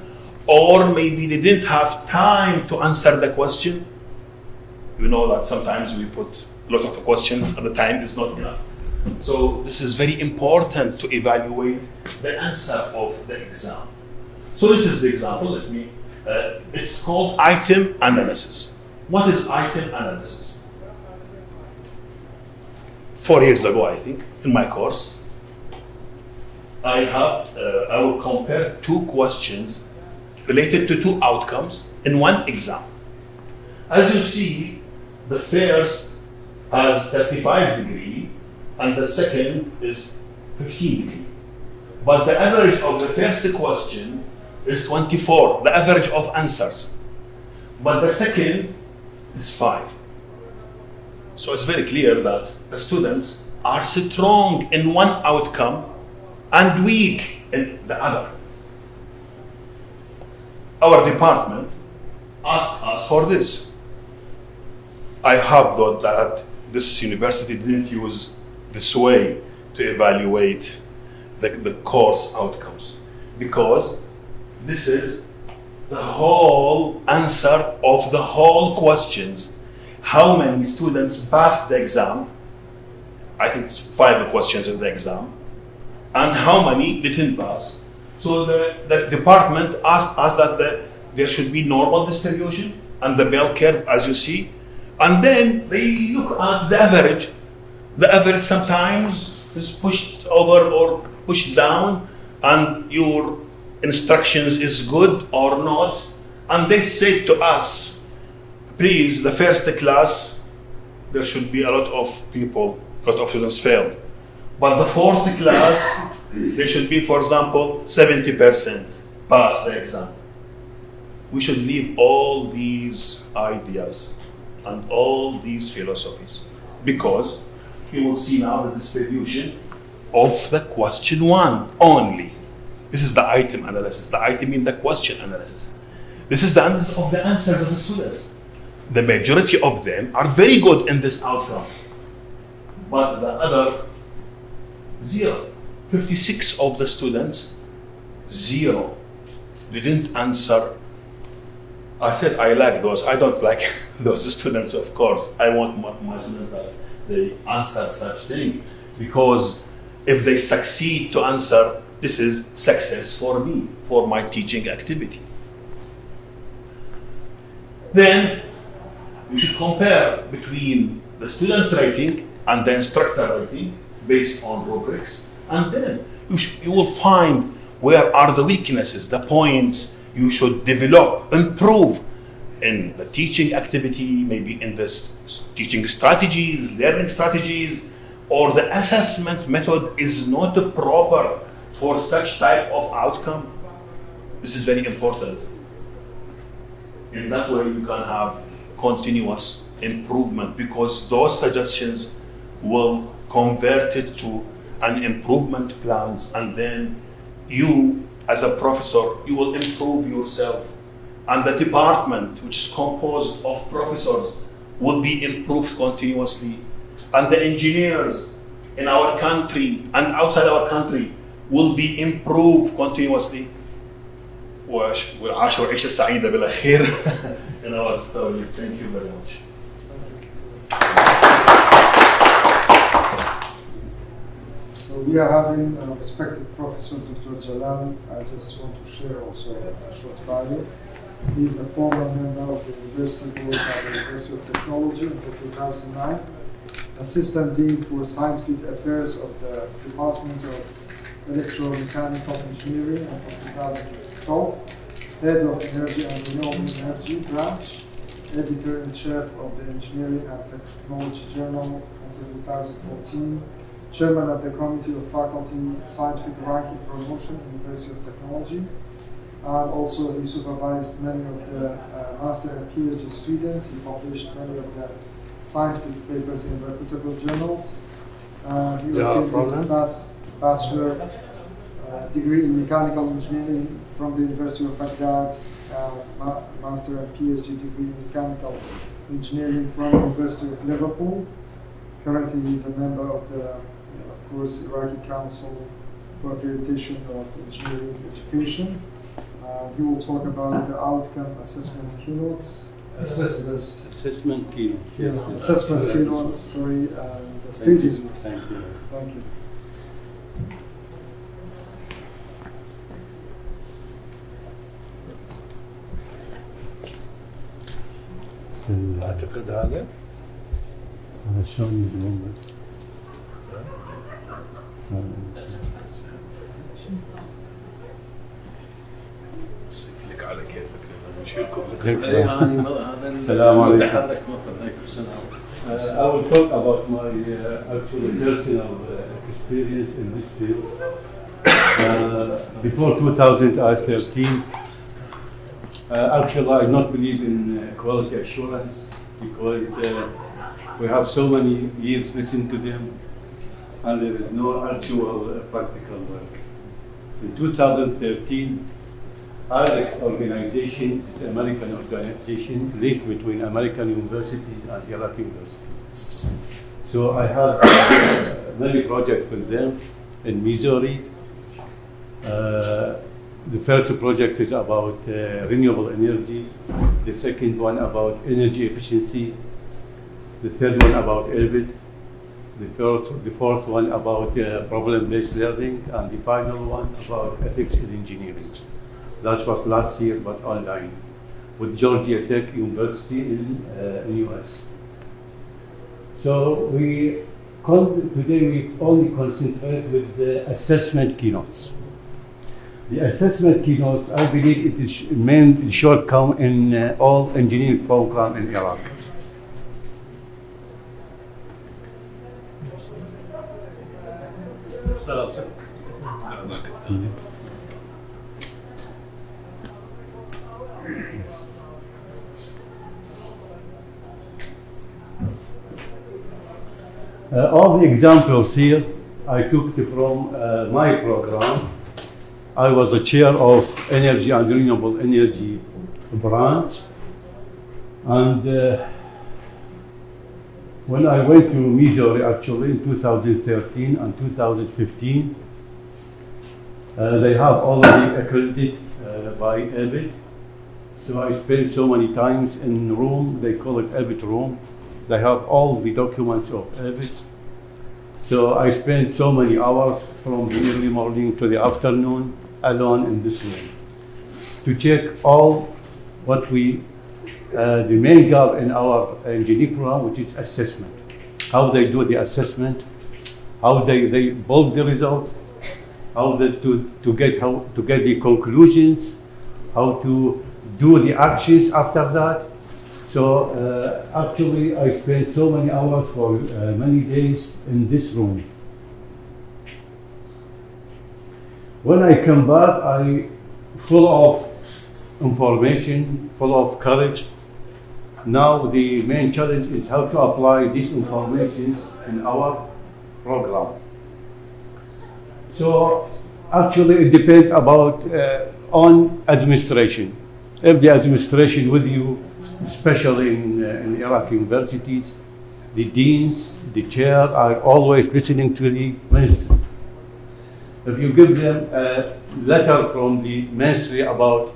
or maybe they didn't have time to answer the question? You know that sometimes we put a lot of questions and the time is not enough. So this is very important to evaluate the answer of the exam. So this is the example. Let me. It's called item analysis. What is item analysis? 4 years ago, I think, in my course, I will compare two questions related to two outcomes in one exam. As you see, the first has 35 degree and the second is 15 degree. But the average of the first question is 24, the average of answers. But the second is 5. So it's very clear that the students are strong in one outcome and weak in the other. Our department asked us for this. I hope though that this university didn't use this way to evaluate the course outcomes, because this is the whole answer of the whole questions. How many students passed the exam? I think it's 5 questions in the exam. And how many didn't pass? So the department asked us that there should be normal distribution and the bell curve as you see. And then they look at the average. The average sometimes is pushed over or pushed down, and your instructions is good or not. And they said to us, please, the first class, there should be a lot of people, a lot of students failed. But the fourth class, there should be, for example, 70% pass the exam. we should leave all these ideas and all these philosophies, because you will see now the distribution of the question 1 only. This is the item analysis. The item in the question analysis. This is the analysis of the answers of the students. The majority of them are very good in this outcome, but the other 0. 56 of the students, 0. They didn't answer. I said I like those. I don't like those students, of course. I want my students that they answer such thing, because if they succeed to answer, this is success for me, for my teaching activity. Then you should compare between the student rating and the instructor rating based on rubrics, and then you will find where are the weaknesses, the points you should develop, improve in the teaching activity, maybe in the teaching strategies, learning strategies, or the assessment method is not proper for such type of outcome. This is very important. In that way, you can have continuous improvement, because those suggestions will convert it to an improvement plans, and then you, as a professor, you will improve yourself, and the department, which is composed of professors, will be improved continuously, and the engineers in our country and outside our country will be improved continuously. والعاشوا عيشة سعيدة بلا خير in our stories. Thank you very much. So we are having respected Professor Dr. Jalal. I just want to share also a short bio. He is a former member of the University Board at the University of Technology until 2009, Assistant Dean for Scientific Affairs of the Department of Electromechanical Engineering until 2012, Head of Energy and Renewable Energy Branch, Editor-in-Chief of the Engineering and Technology Journal until 2014, Chairman of the Committee of Faculty Scientific Ranking Promotion, University of Technology, and also he supervised many of the master and PhD students. He published many of the scientific papers in reputable journals. He obtained his bachelor degree in mechanical engineering from the University of Baghdad, master and PhD degree in mechanical engineering from the University of Liverpool. Currently, he is a member of the, of course, Iraqi Council for Accreditation of Engineering Education. He will talk about the outcome assessment keynotes. Assessment keynotes. Yes, assessment keynotes, sorry, the stages. Thank you. Thank you. اعتقد هذا شلون يقولون لك على كيفك نشيلكم هذا السلام عليكم. متحرك عليكم السلام. I will talk about my actual personal experience in this field. Before 2013, actually I not believe in quality assurance, because we have so many years listening to them and there is no actual practical work. In 2013, IREX organization is an American organization linked between American universities and Iraqi universities. So I had many projects with them in Missouri. The first project is about renewable energy. The second one about energy efficiency. The third one about ELVIT. The fourth one about problem-based learning, and the final one about ethics in engineering. That was last year, but online, with Georgia Tech University in US. So today we only concentrate with the assessment keynotes. The assessment keynotes, I believe it is main shortcoming in all engineering program in Iraq. All the examples here I took from my program. I was the chair of Energy and Renewable Energy branch, and when I went to Missouri actually in 2013 and 2015, they have already accredited by EBIT. So I spent so many times in room, they call it EBIT room. They have all the documents of EBIT. So I spent so many hours from the early morning to the afternoon alone in this room to check all what we, the main goal in our engineering program, which is assessment. How they do the assessment, how they build the results, how to get the conclusions, how to do the actions after that. So actually I spent so many hours for many days in this room. When I come back, I full of information, full of courage. Now the main challenge is how to apply these informations in our program. So actually it depends about on administration. If the administration with you, especially in Iraqi universities, the deans, the chair are always listening to the ministry. If you give them a letter from the ministry about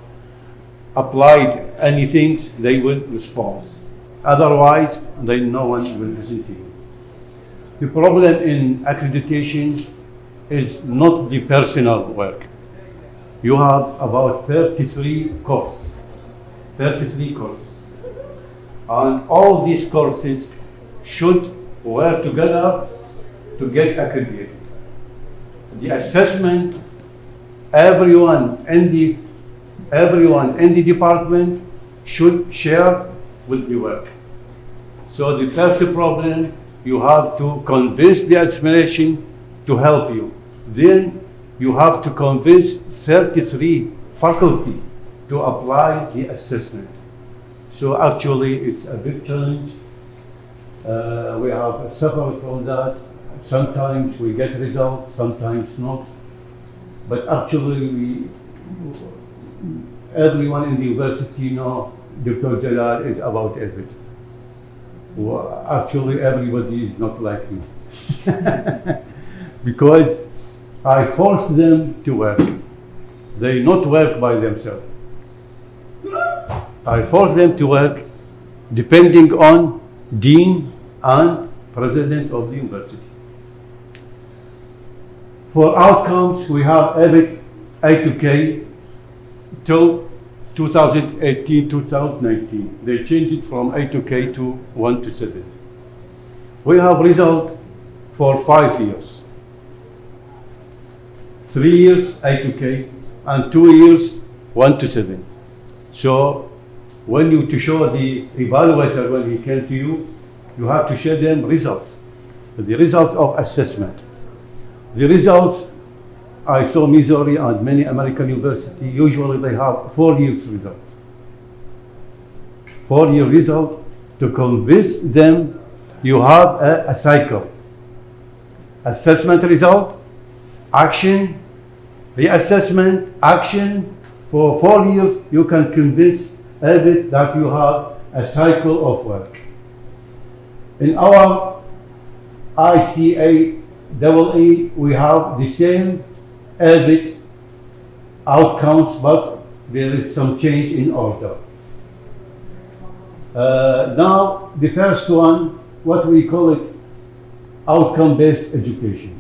applied anything, they will respond. Otherwise, no one will listen to you. The problem in accreditation is not the personal work. You have about 33 courses. And all these courses should work together to get accredited. The assessment, everyone in the department should share with the work. So the first problem, you have to convince the administration to help you. Then you have to convince 33 faculty to apply the assessment. So actually it's a big challenge. We have suffered from that. Sometimes we get results, sometimes not. But actually everyone in the university know Dr. Jalal is about EBIT. Well, actually everybody is not like me. Because I force them to work. They not work by themselves. I force them to work depending on dean and president of the university. For outcomes, we have EBIT A2K till 2018-2019. They changed it from A2K to 1 to 7. We have result for 5 years. 3 years A2K and 2 years 1 to 7. So when you to show the evaluator when he came to you, you have to show them results, the results of assessment. The results, I saw Missouri and many American universities, usually they have 4 years results. 4-year result to convince them you have a cycle. Assessment result, action, reassessment, action. For 4 years, you can convince EBIT that you have a cycle of work. In our ICAEE, we have the same EBIT outcomes, but there is some change in order. Now, the first one, what we call it, outcome-based education.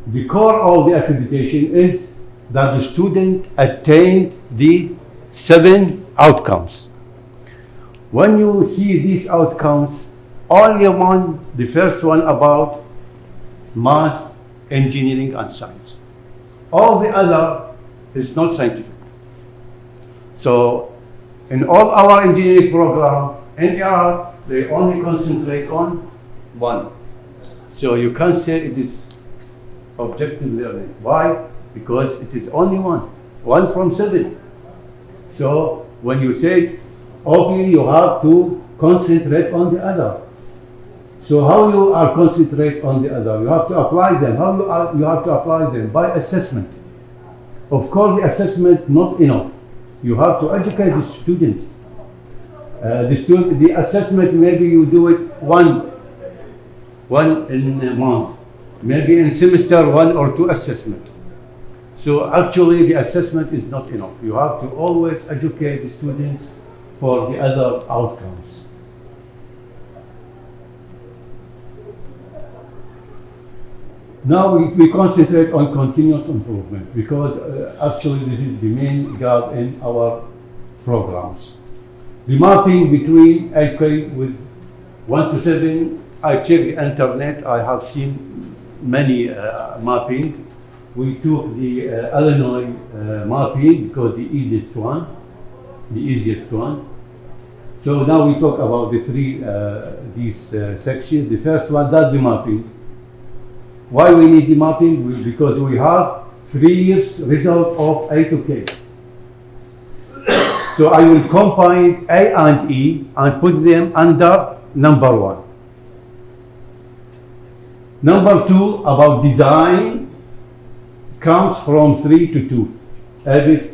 The core of the accreditation is that the student attained the 7 outcomes. When you see these outcomes, only one, the first one about math, engineering, and science. All the other is not scientific. So, in all our engineering program in Iraq, they only concentrate on one. So you can't say it is objective learning. Why? Because it is only one from 7. So when you say, obviously you have to concentrate on the other. So how you are concentrate on the other? You have to apply them. How you have to apply them? By assessment. Of course, the assessment not enough. You have to educate the students. The assessment, maybe you do it one in a month, maybe in semester 1 or 2 assessment. So actually the assessment is not enough. You have to always educate the students for the other outcomes. Now we concentrate on continuous improvement because actually this is the main gap in our programs. The mapping between ICAEE with 1 to 7, I checked the internet, I have seen many mapping. We took the Illinois mapping because the easiest one. So now we talk about the these sections. The first one, that's the mapping. Why we need the mapping? Because we have 3 years result of A to K. So I will combine A and E and put them under number 1. Number 2 about design comes from 3 to 2. Every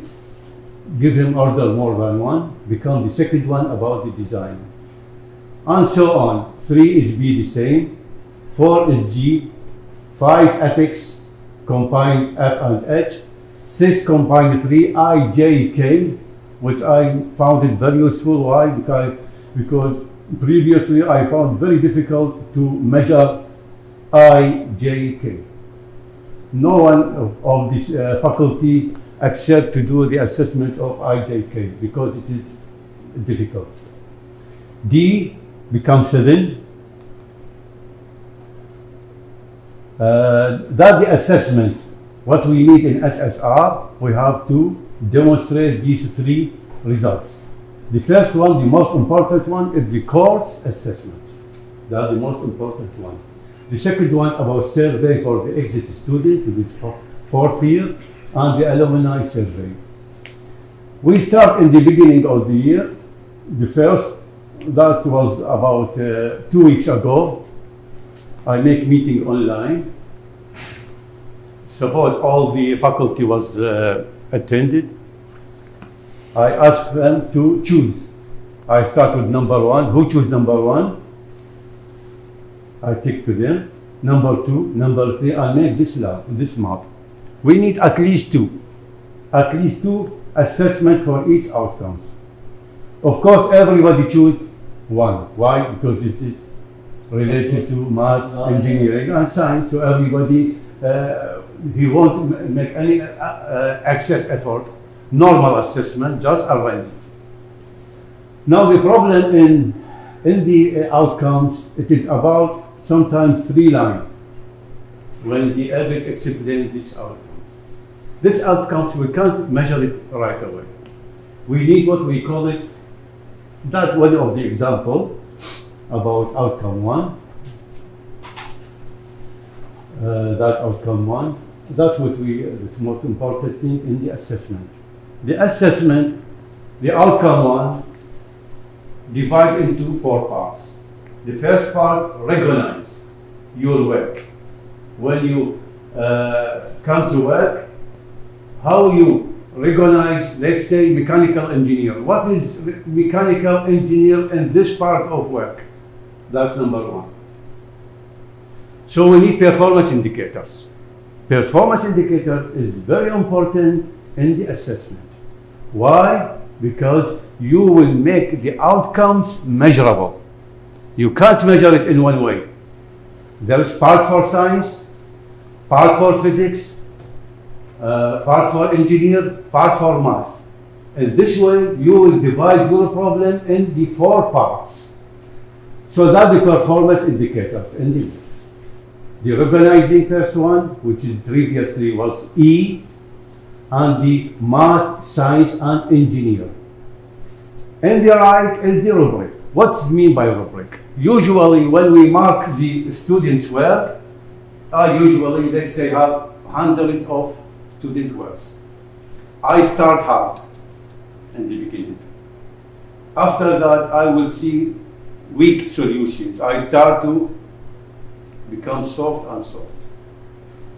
give him order more than 1, become the second one about the design. And so on. 3 is B the same, 4 is G, 5 ethics, combine F and H, 6 combine 3, I, J, K, which I found it very useful. Why? Because previously I found very difficult to measure I, J, K. No one of this faculty accept to do the assessment of IJK because it is difficult. D becomes 7. That's the assessment. What we need in SSR, we have to demonstrate these 3 results. The first one, the most important one, is the course assessment. That's the most important one. The second one about survey for the exit student, the 4th year, and the alumni survey. We start in the beginning of the year. The first, that was about 2 weeks ago. I make meeting online. Suppose all the faculty was attended. I asked them to choose. I start with number 1. Who choose number 1? I take to them. Number 2, number 3. I make this map. We need at least 2 assessment for each outcome. Of course, everybody choose 1. Why? Because it is related to math, engineering, and science. So everybody he won't make any excess effort. Normal assessment, just arrange it. Now the problem in the outcomes, it is about sometimes 3 lines when the EBIT explains this outcome. This outcomes, we can't measure it right away. We need what we call it, that one of the example about outcome 1. That outcome 1, that's what the most important thing in the assessment. The assessment, the outcome 1, divide into 4 parts. The first part, recognize your work. When you come to work, how you recognize, let's say, mechanical engineer. What is mechanical engineer in this part of work? That's number 1. So we need performance indicators. Performance indicators is very important in the assessment. Why? Because you will make the outcomes measurable. You can't measure it in one way. There is part for science, part for physics, part for engineer, part for math. In this way, you will divide your problem in the 4 parts. So that the performance indicators. Indeed. The recognizing first one, which is previously was E, and the math, science, and engineer. And the right is the rubric. What's mean by rubric? Usually, when we mark the students' work, usually, let's say, have 100 of student works. I start hard in the beginning. After that, I will see weak solutions. I start to becomes soft and soft.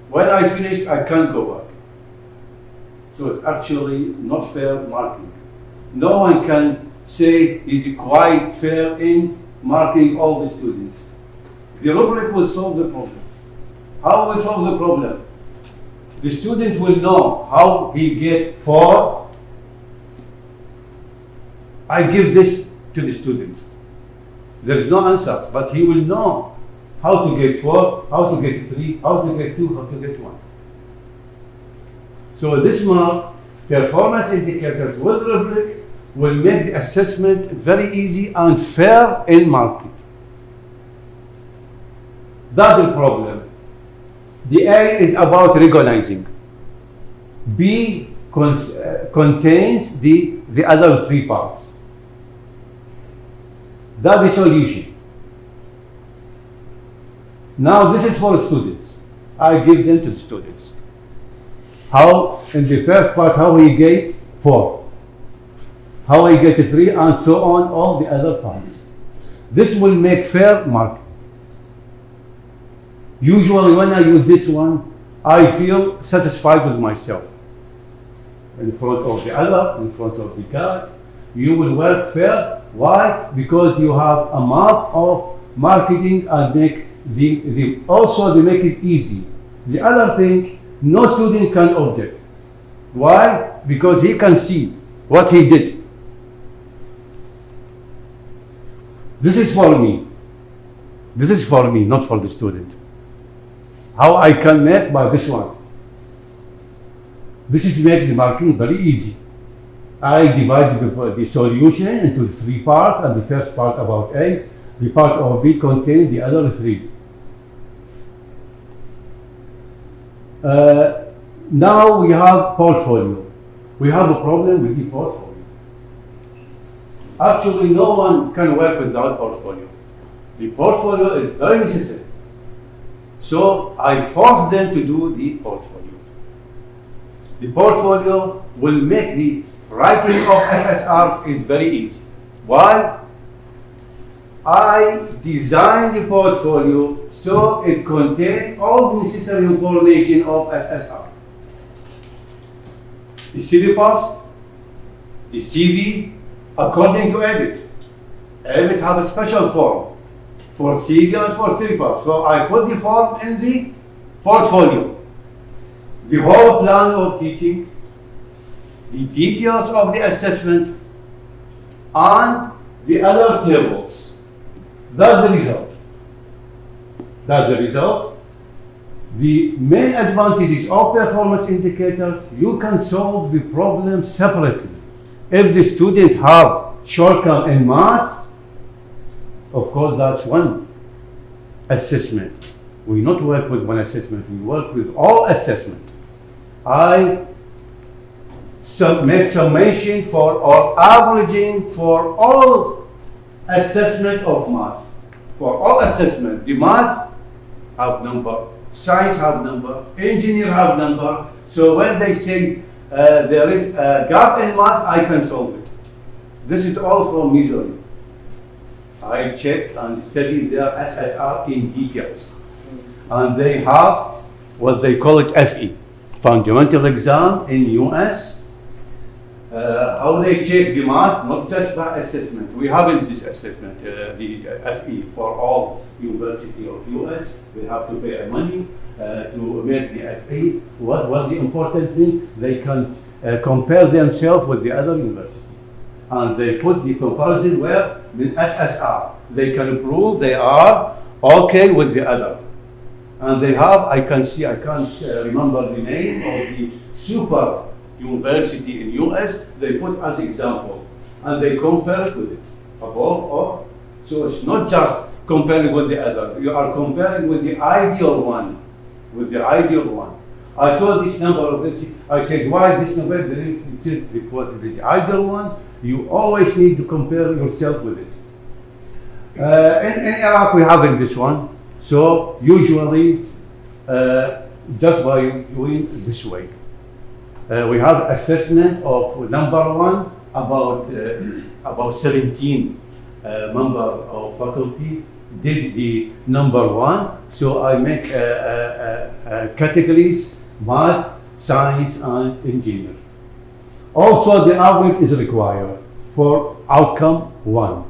When I finish, I can't go back. So it's actually not fair marking. No one can say is quite fair in marking all the students. The rubric will solve the problem. How will solve the problem? The student will know how he get 4. I give this to the students. There's no answer, but he will know how to get 4, how to get 3, how to get 2, how to get 1. So this mark, performance indicators with rubric, will make the assessment very easy and fair in marking. That's the problem. The A is about recognizing. B contains the other 3 parts. That's the solution. Now this is for students. I give them to the students. How, in the first part, how we get 4. How I get 3, and so on, all the other parts. This will make fair marking. Usually when I use this one, I feel satisfied with myself. In front of the other, in front of the guy, you will work fair. Why? Because you have a map of marketing and make also they make it easy. The other thing, no student can object. Why? Because he can see what he did. This is for me. This is for me, not for the student. How I can make by this one. This is make the marking very easy. I divide the solution into 3 parts, and the first part about A, the part of B contains the other 3. Now we have portfolio. We have a problem with the portfolio. Actually, no one can work without portfolio. The portfolio is very necessary. So I force them to do the portfolio. The portfolio will make the writing of SSR is very easy. Why? I designed the portfolio so it contains all the necessary information of SSR. The syllabus, the CV, according to EBIT. EBIT have a special form for CV and for syllabus. So I put the form in the portfolio. The whole plan of teaching, the details of the assessment, and the other tables. That's the result. That's the result. The main advantages of performance indicators, you can solve the problem separately. If the student have shortcome in math, of course that's one assessment. We not work with one assessment, we work with all assessment. I make summation for or averaging for all assessment of math. For all assessment, the math have number, science have number, engineer have number. So when they say there is a gap in math, I can solve it. This is all from Missouri. I check and study their SSR in details. And they have what they call it FE, Fundamental Exam in US. How they check the math, not just by assessment. We have in this assessment, the FE for all University of US. We have to pay money to make the FE. What the important thing? They can compare themselves with the other university. And they put the comparison where the SSR. They can prove they are okay with the other. And they have, I can't remember the name of the super university in US, they put as example. And they compare it with it, above or. So it's not just comparing with the other, you are comparing with the ideal one. With the ideal one. I saw this number of this, I said, why this number didn't report the ideal one? You always need to compare yourself with it. In Iraq, we have in this one. So usually, just by doing this way, we have assessment of number 1 about 17 member of faculty did the number 1. So I make categories: math, science, and engineer. Also, the average is required for outcome 1.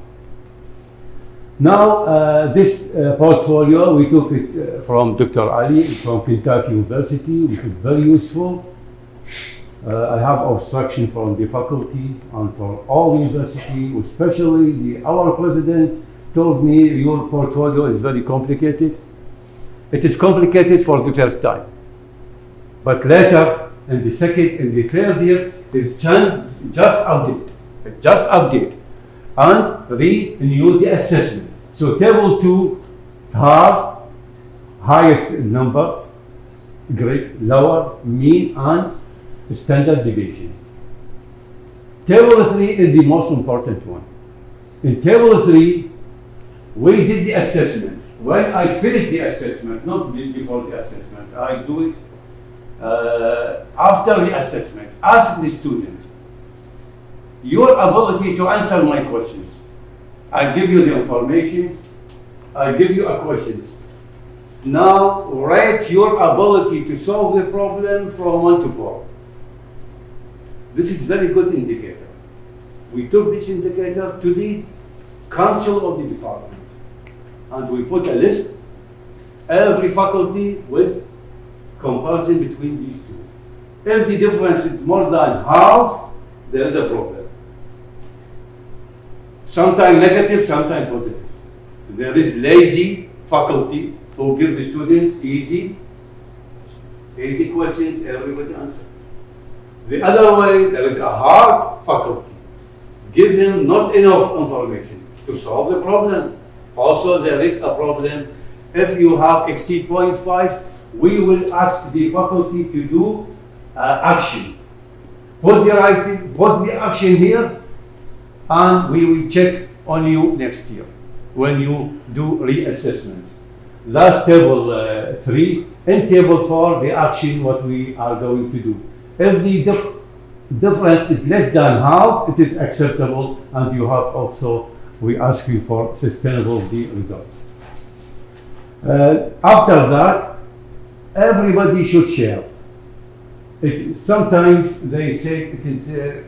Now, this portfolio, we took it from Dr. Ali from Kentucky University, which is very useful. I have obstruction from the faculty and for all university, especially our president told me your portfolio is very complicated. It is complicated for the first time. But later, in the second, in the third year, it's just update and renew the assessment. So table 2 have highest number, grade, lower, mean, and standard deviation. Table 3 is the most important one. In table 3, we did the assessment. When I finish the assessment, not before the assessment, I do it after the assessment. Ask the student your ability to answer my questions. I give you the information, I give you a questions. Now rate your ability to solve the problem from 1 to 4. This is very good indicator. We took this indicator to the council of the department and we put a list, every faculty with comparison between these two. If the difference is more than half, there is a problem. Sometimes negative, sometimes positive. There is lazy faculty who give the students easy questions, everybody answer. The other way, there is a hard faculty. Give him not enough information to solve the problem. Also, there is a problem. If you have exceed 0.5, we will ask the faculty to do action. Put the action here, and we will check on you next year when you do reassessment. Last table 3, in table 4, the action what we are going to do. If the difference is less than half, it is acceptable, and you have also, we ask you for sustainable result. After that, everybody should share. Sometimes they say it is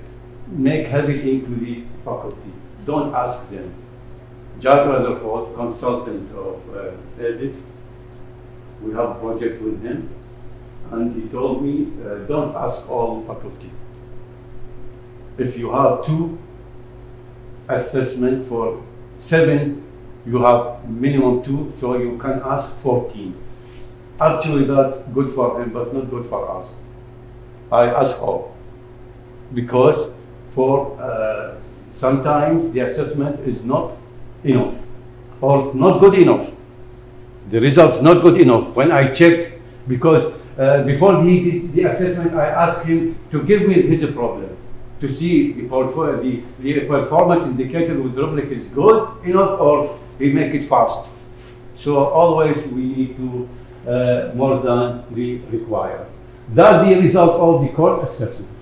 make everything to the faculty. Don't ask them. Jack Rutherford, consultant of Edit, we have a project with him, and he told me, don't ask all faculty. If you have 2 assessment for 7, you have minimum 2, so you can ask 14. Actually, that's good for him, but not good for us. I ask all, because for sometimes the assessment is not enough, or it's not good enough. The result's not good enough. When I checked, because before he did the assessment, I asked him to give me his problem, to see the portfolio, the performance indicator with rubric is good enough, or we make it fast. So always we need to more than the required. That's the result of the course assessment.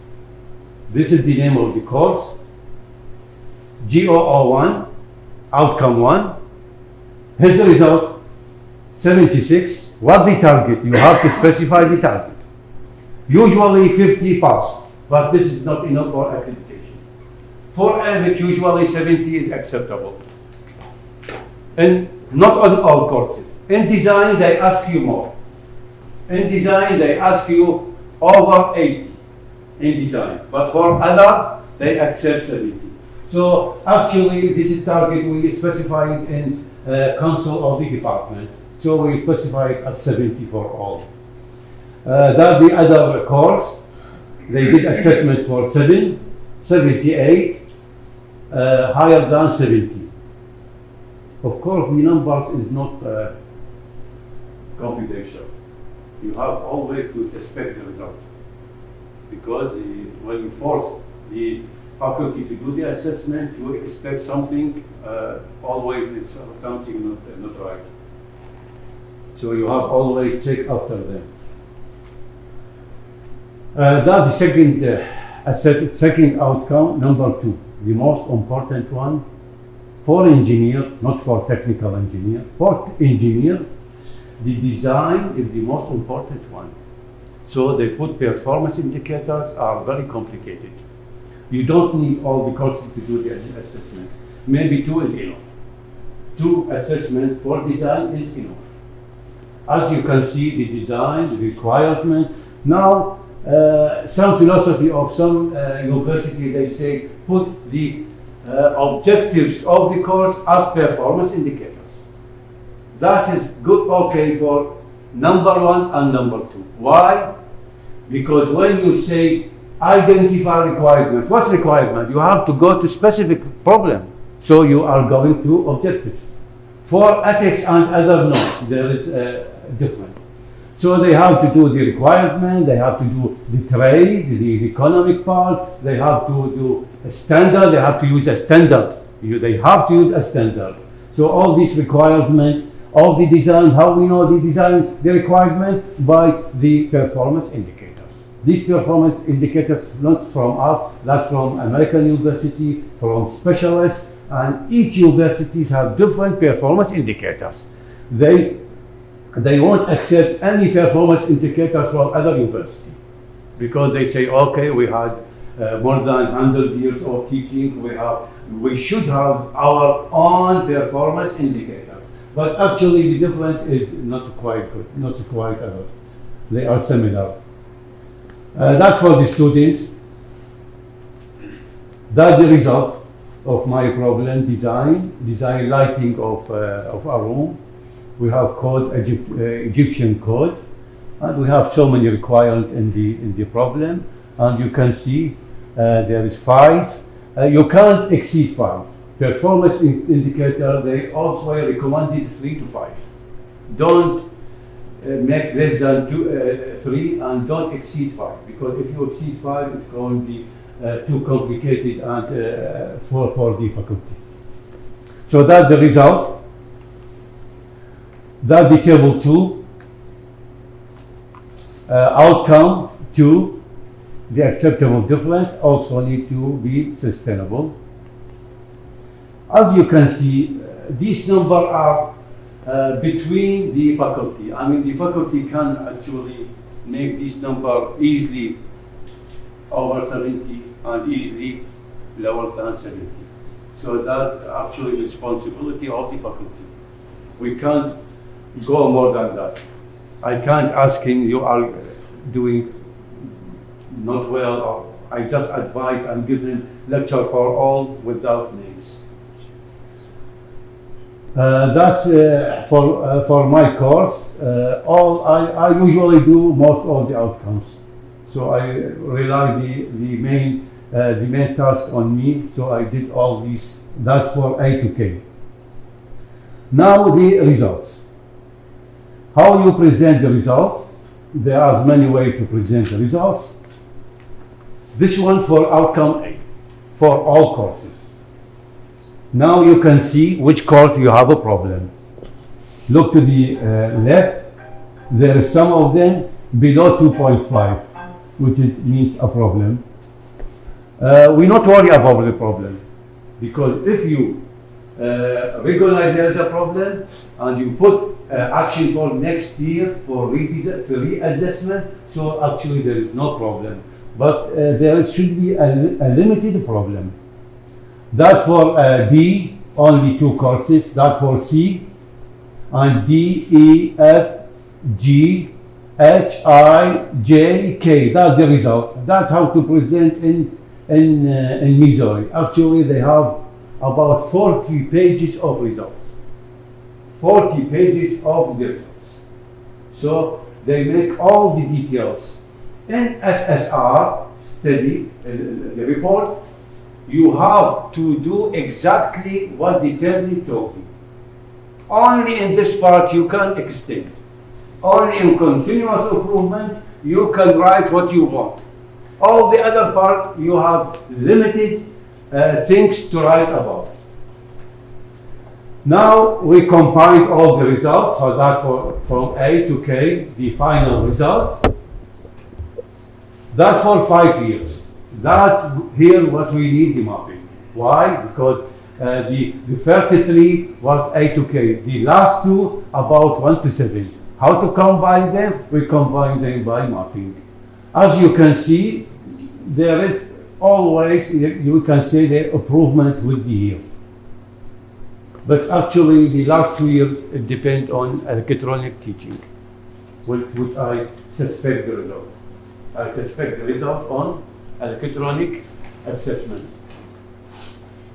This is the name of the course. GOO1, outcome 1. His result, 76. What the target? You have to specify the target. Usually 50 passed, but this is not enough for accreditation. For AMIC, usually 70 is acceptable. And not on all courses. In design, they ask you more. In design, they ask you over 80 in design, but for other, they accept 70. So actually, this is target we specified in council of the department. So we specify it at 70 for all. That the other course, they did assessment for 7, 78, higher than 70. Of course, the numbers is not confidential. You have always to suspect the result, because when you force the faculty to do the assessment, you expect something, always it's something not right. So you have always check after them. That's the second outcome, number 2, the most important one for engineer, not for technical engineer, for engineer. the design is the most important one. So they put performance indicators are very complicated. You don't need all the courses to do the assessment. Maybe 2 is enough. 2 assessment for design is enough. As you can see, the design, the requirement. Now, some philosophy of some university, they say, put the objectives of the course as performance indicators. That is good, okay, for number 1 and number 2. Why? Because when you say identify requirement, what's requirement? You have to go to specific problem. So you are going to objectives. For ethics and other, no, there is different. So they have to do the requirement, they have to do the trade, the economic part, they have to do a standard, they have to use a standard. They have to use a standard. So all these requirements, all the design, how we know the design, the requirement? By the performance indicators. These performance indicators not from us, that's from American university, from specialists, and each universities have different performance indicators. They won't accept any performance indicator from other university because they say, okay, we had more than 100 years of teaching, we should have our own performance indicator. But actually the difference is not quite good, not quite a lot. They are similar. That's for the students. That's the result of my problem, design lighting of our room. We have code, Egyptian code, and we have so many requirements in the problem. And you can see there is 5. You can't exceed 5. Performance indicator, they also recommended 3 to 5. Don't make less than 3 and don't exceed 5, because if you exceed 5, it's going to be too complicated and for the faculty. So that's the result. That's the table 2. Outcome 2, the acceptable difference also need to be sustainable. As you can see, these numbers are between the faculty. I mean, the faculty can actually make this number easily over 70 and easily lower than 70. So that's actually responsibility of the faculty. We can't go more than that. I can't ask him, you are doing not well, or I just advise and give him lecture for all without names. That's for my course. I usually do most of the outcomes. So I rely the main task on me. So I did all these. That for A to K. Now the results. How you present the result? There are many ways to present the results. This one for outcome A, for all courses. Now you can see which course you have a problem. Look to the left. There is some of them below 2.5, which means a problem. We not worry about the problem, because if you recognize there is a problem and you put action for next year for reassessment, so actually there is no problem. But there should be a limited problem. That for B, only 2 courses. That for C, and D, E, F, G, H, I, J, K. That's the result. That's how to present in Missouri. Actually, they have about 40 pages of results. 40 pages of the results. So they make all the details. In SSR study, the report, you have to do exactly what the attorney told you. Only in this part you can extend. Only in continuous improvement you can write what you want. All the other part you have limited things to write about. Now we combine all the results for that from A to K, the final result. That for 5 years. That's here what we need the mapping. Why? Because the first 3 was A to K. The last 2 about 1 to 7. How to combine them? We combine them by mapping. As you can see, there is always, you can say, the improvement with the year. But actually, the last 2 years it depend on electronic teaching, which I suspect the result. I suspect the result on electronic assessment.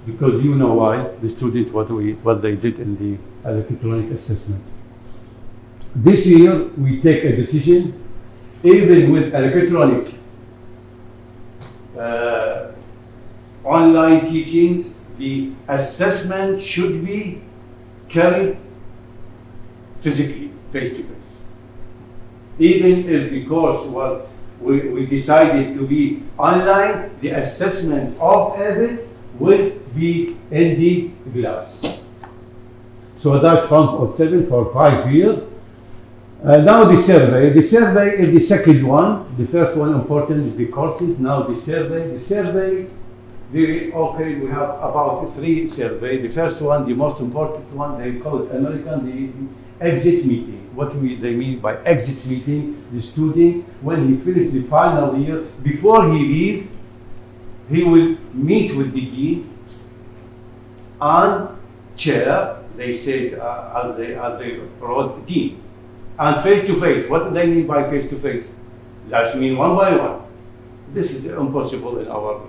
Because you know why, the student, what they did in the electronic assessment. This year, we take a decision, even with electronic online teachings, the assessment should be carried physically, face to face. Even if the course was, we decided to be online, the assessment of it will be in the class. So that's from 7 for 5 years. Now the survey. The survey is the second one. The first one important is the courses. Now the survey. The survey, we have about 3 surveys. The first one, the most important one, they call it American, the exit meeting. What they mean by exit meeting, the student, when he finishes the final year, before he leaves, he will meet with the dean and chair, they said, as they wrote, dean. And face to face, what do they mean by face to face? That means one by one. This is impossible in our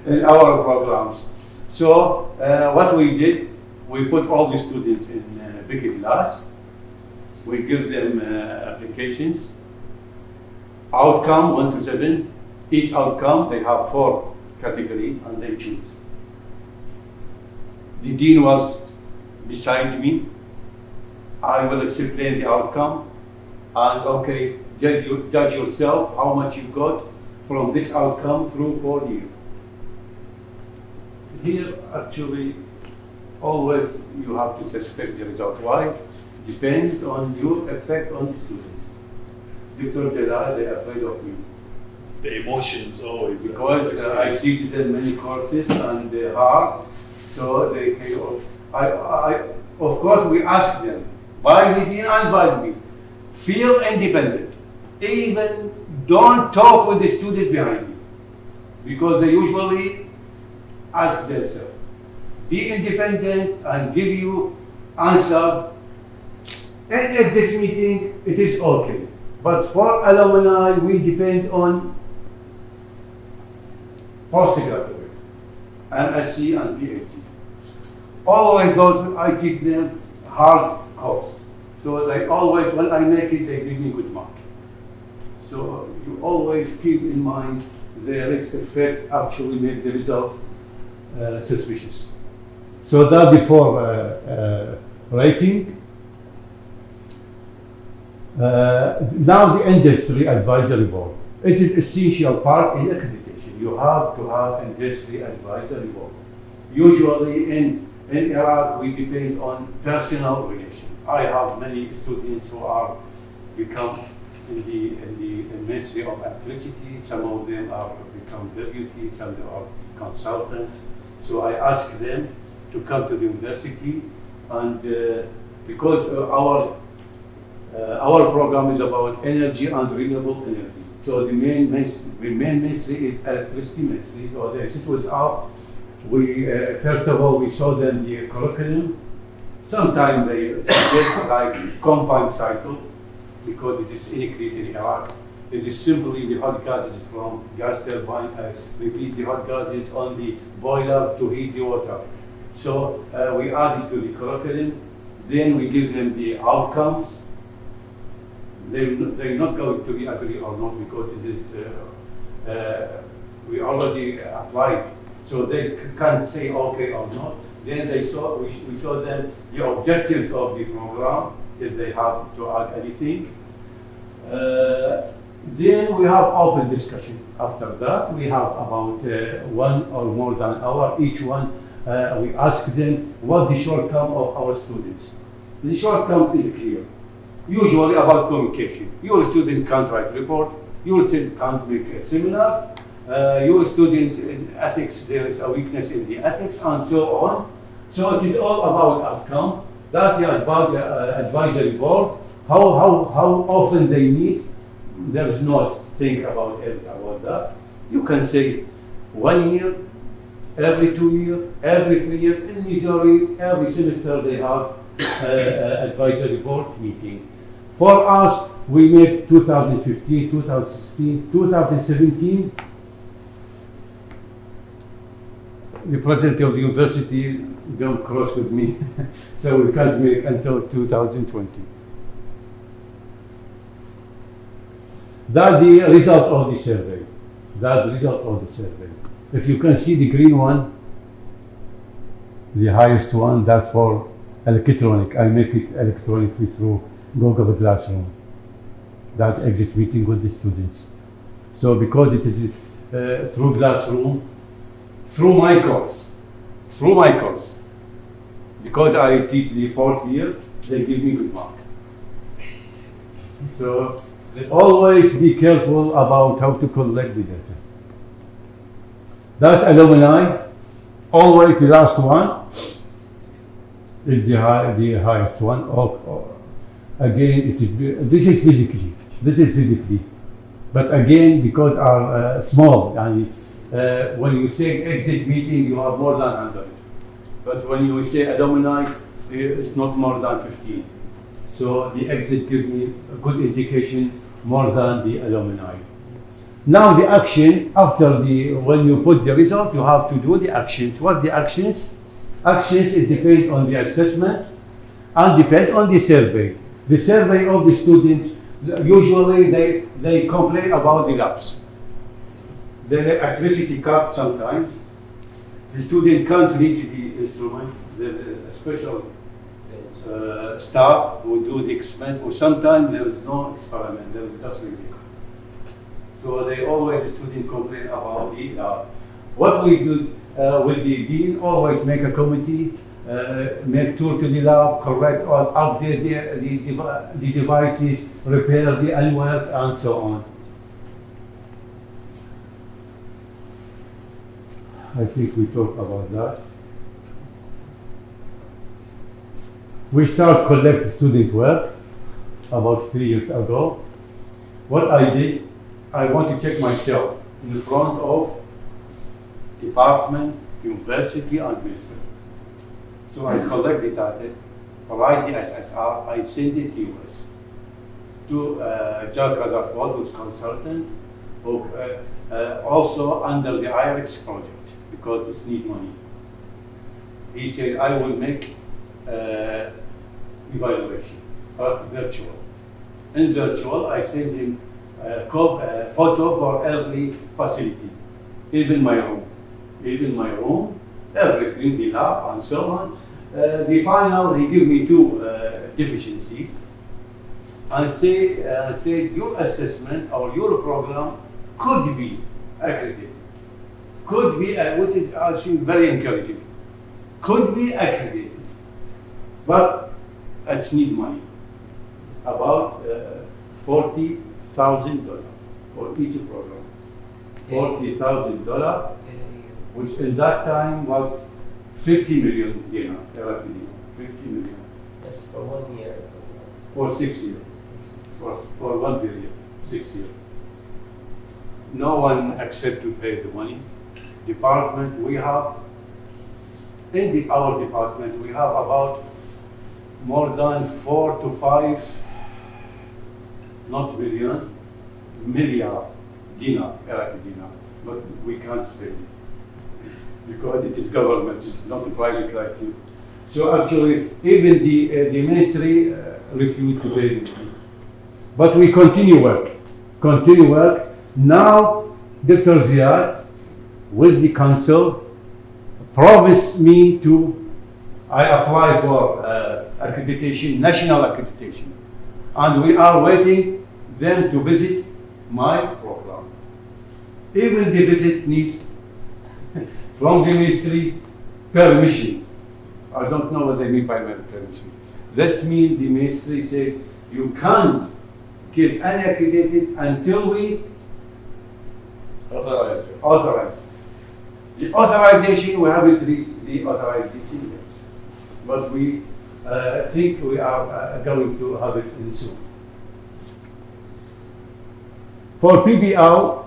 in our programs. So what we did, we put all the students in a big class. We give them applications. Outcome 1 to 7. Each outcome they have 4 categories and they choose. The dean was beside me. I will explain the outcome and judge yourself how much you got from this outcome through 4 years. Here actually always you have to suspect the result. Why? Depends on your effect on the students. Dr. Jalal, they are afraid of me. The emotions always. Because I see them many courses and they are, so they of course we ask them, by the dean and by me, feel independent. Even don't talk with the student behind you. Because they usually ask themselves. Be independent and give you answer. In exit meeting, it is okay. But for alumni, we depend on postgraduate, MSc and PhD. Always those, I give them hard course. So they always, when I make it, they give me good mark. So you always keep in mind the risk effect actually make the result suspicious. So that before rating. Now the industry advisory board. It is essential part in accreditation. You have to have industry advisory board. Usually in Iraq we depend on personal relation. I have many students who are become in the Ministry of Electricity. Some of them are become deputy, some of them are consultant. So I ask them to come to the university, and because our program is about energy and renewable energy. So the main ministry is electricity ministry. So the it was out. We first of all we show them the curriculum. Sometimes they suggest like combined cycle because it is increased in Iraq. It is simply the hot gases from gas turbine. Repeat the hot gases on the boiler to heat the water. So we add it to the curriculum. Then we give them the outcomes. They're not going to be agree or not because it is we already applied, so they can't say okay or not. Then we show them the objectives of the program if they have to add anything. Then we have open discussion. After that, we have about 1 or more than an hour each one. We ask them what the shortcoming of our students. The shortcoming is clear. Usually about communication. Your student can't write report, your student can't make a seminar, your student in ethics, there is a weakness in the ethics, and so on. So it is all about outcome. That the advisory board, how often they meet, there's no think about it, about that. You can say 1 year, every 2 years, every 3 years. In Missouri, every semester they have advisory board meeting. For us, we make 2015, 2016, 2017. The president of the university don't cross with me, so we can't make until 2020. That's the result of the survey. That's the result of the survey. If you can see the green one, the highest one, that's for electronic. I make it electronically through Google Classroom. That exit meeting with the students. So because it is through Classroom, through my course, because I teach the 4th year, they give me good mark. So always be careful about how to collect the data. That's alumni. Always the last one is the highest one. Again, this is physically. But again, because are small, and when you say exit meeting, you have more than 100. But when you say alumni, it's not more than 15. So the exit gives me a good indication more than the alumni. Now the action, when you put the result, you have to do the actions. What the actions? Actions, it depends on the assessment and depend on the survey. The survey of the students, usually they complain about the lapse. The electricity cut sometimes. The student can't reach the instrument. The special staff who do the experiment, or sometimes there is no experiment, there is just reading. So they always, the student complain about the what we do with the dean, always make a committee, make tour to the lab, correct or update the devices, repair the unwork, and so on. I think we talked about that. We start collect student work about 3 years ago. What I did, I want to check myself in front of department, university, and ministry. So I collect the data, write the SSR, I send it to US, to Jack Rutherford, who's consultant, who, also under the IREX project, because it's need money. He said, I will make evaluation, but virtual. In virtual, I send him a photo for every facility, even my room, everything, the lab, and so on. The final, he give me 2 deficiencies, and say your assessment or your program could be accredited. Could be, which is actually very encouraging. Could be accredited, but it need money. About $40,000 for each program. $40,000, which in that time was 50 million dinar, Iraqi dinar, 50 million. That's for 1 year. For 6 years. For 1 period, 6 years. No one accept to pay the money. Department, we have, our department, we have about more than 4 to 5, not billion, milliard dinar, Iraqi dinar, but we can't spend it because it is government, it's not private like you. So actually, even the ministry refused to pay the money. But we continue work. Now, Dr. Ziad, with the council, promised me I apply for accreditation, national accreditation. And we are waiting them to visit my program. Even the visit needs from the ministry permission. I don't know what they mean by permission. This means the ministry said you can't get unaccredited until we authorize. The authorization, we haven't reached the authorization yet. But we I think we are going to have it in soon. For PBL,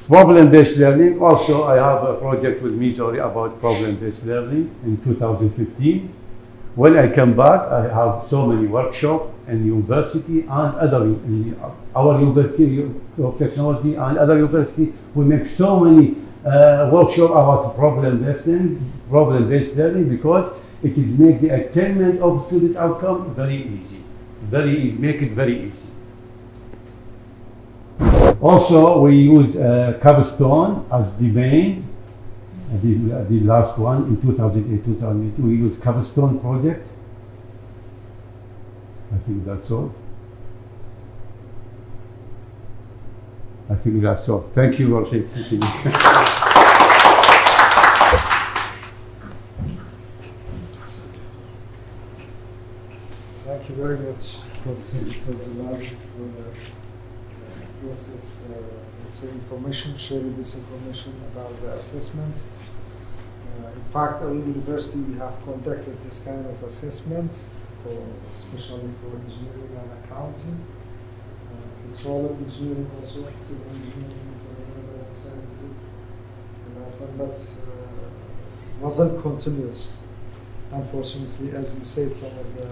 problem-based learning, also I have a project with Missouri about problem-based learning in 2015. When I come back, I have so many workshops in university and our University of Technology and other universities. We make so many workshops about problem-based learning because it is make the attainment of student outcome very easy. Make it very easy. Also, we use Capstone as the main, the last one in 2008-2008. We use Capstone project. I think that's all. Thank you for listening. Thank you very much, Professor Zilali, for the impressive information, sharing this information about the assessment. In fact, our university we have conducted this kind of assessment, especially for engineering and accounting. Petroleum engineering also, civil engineering, but wasn't continuous. Unfortunately, as you said, some of the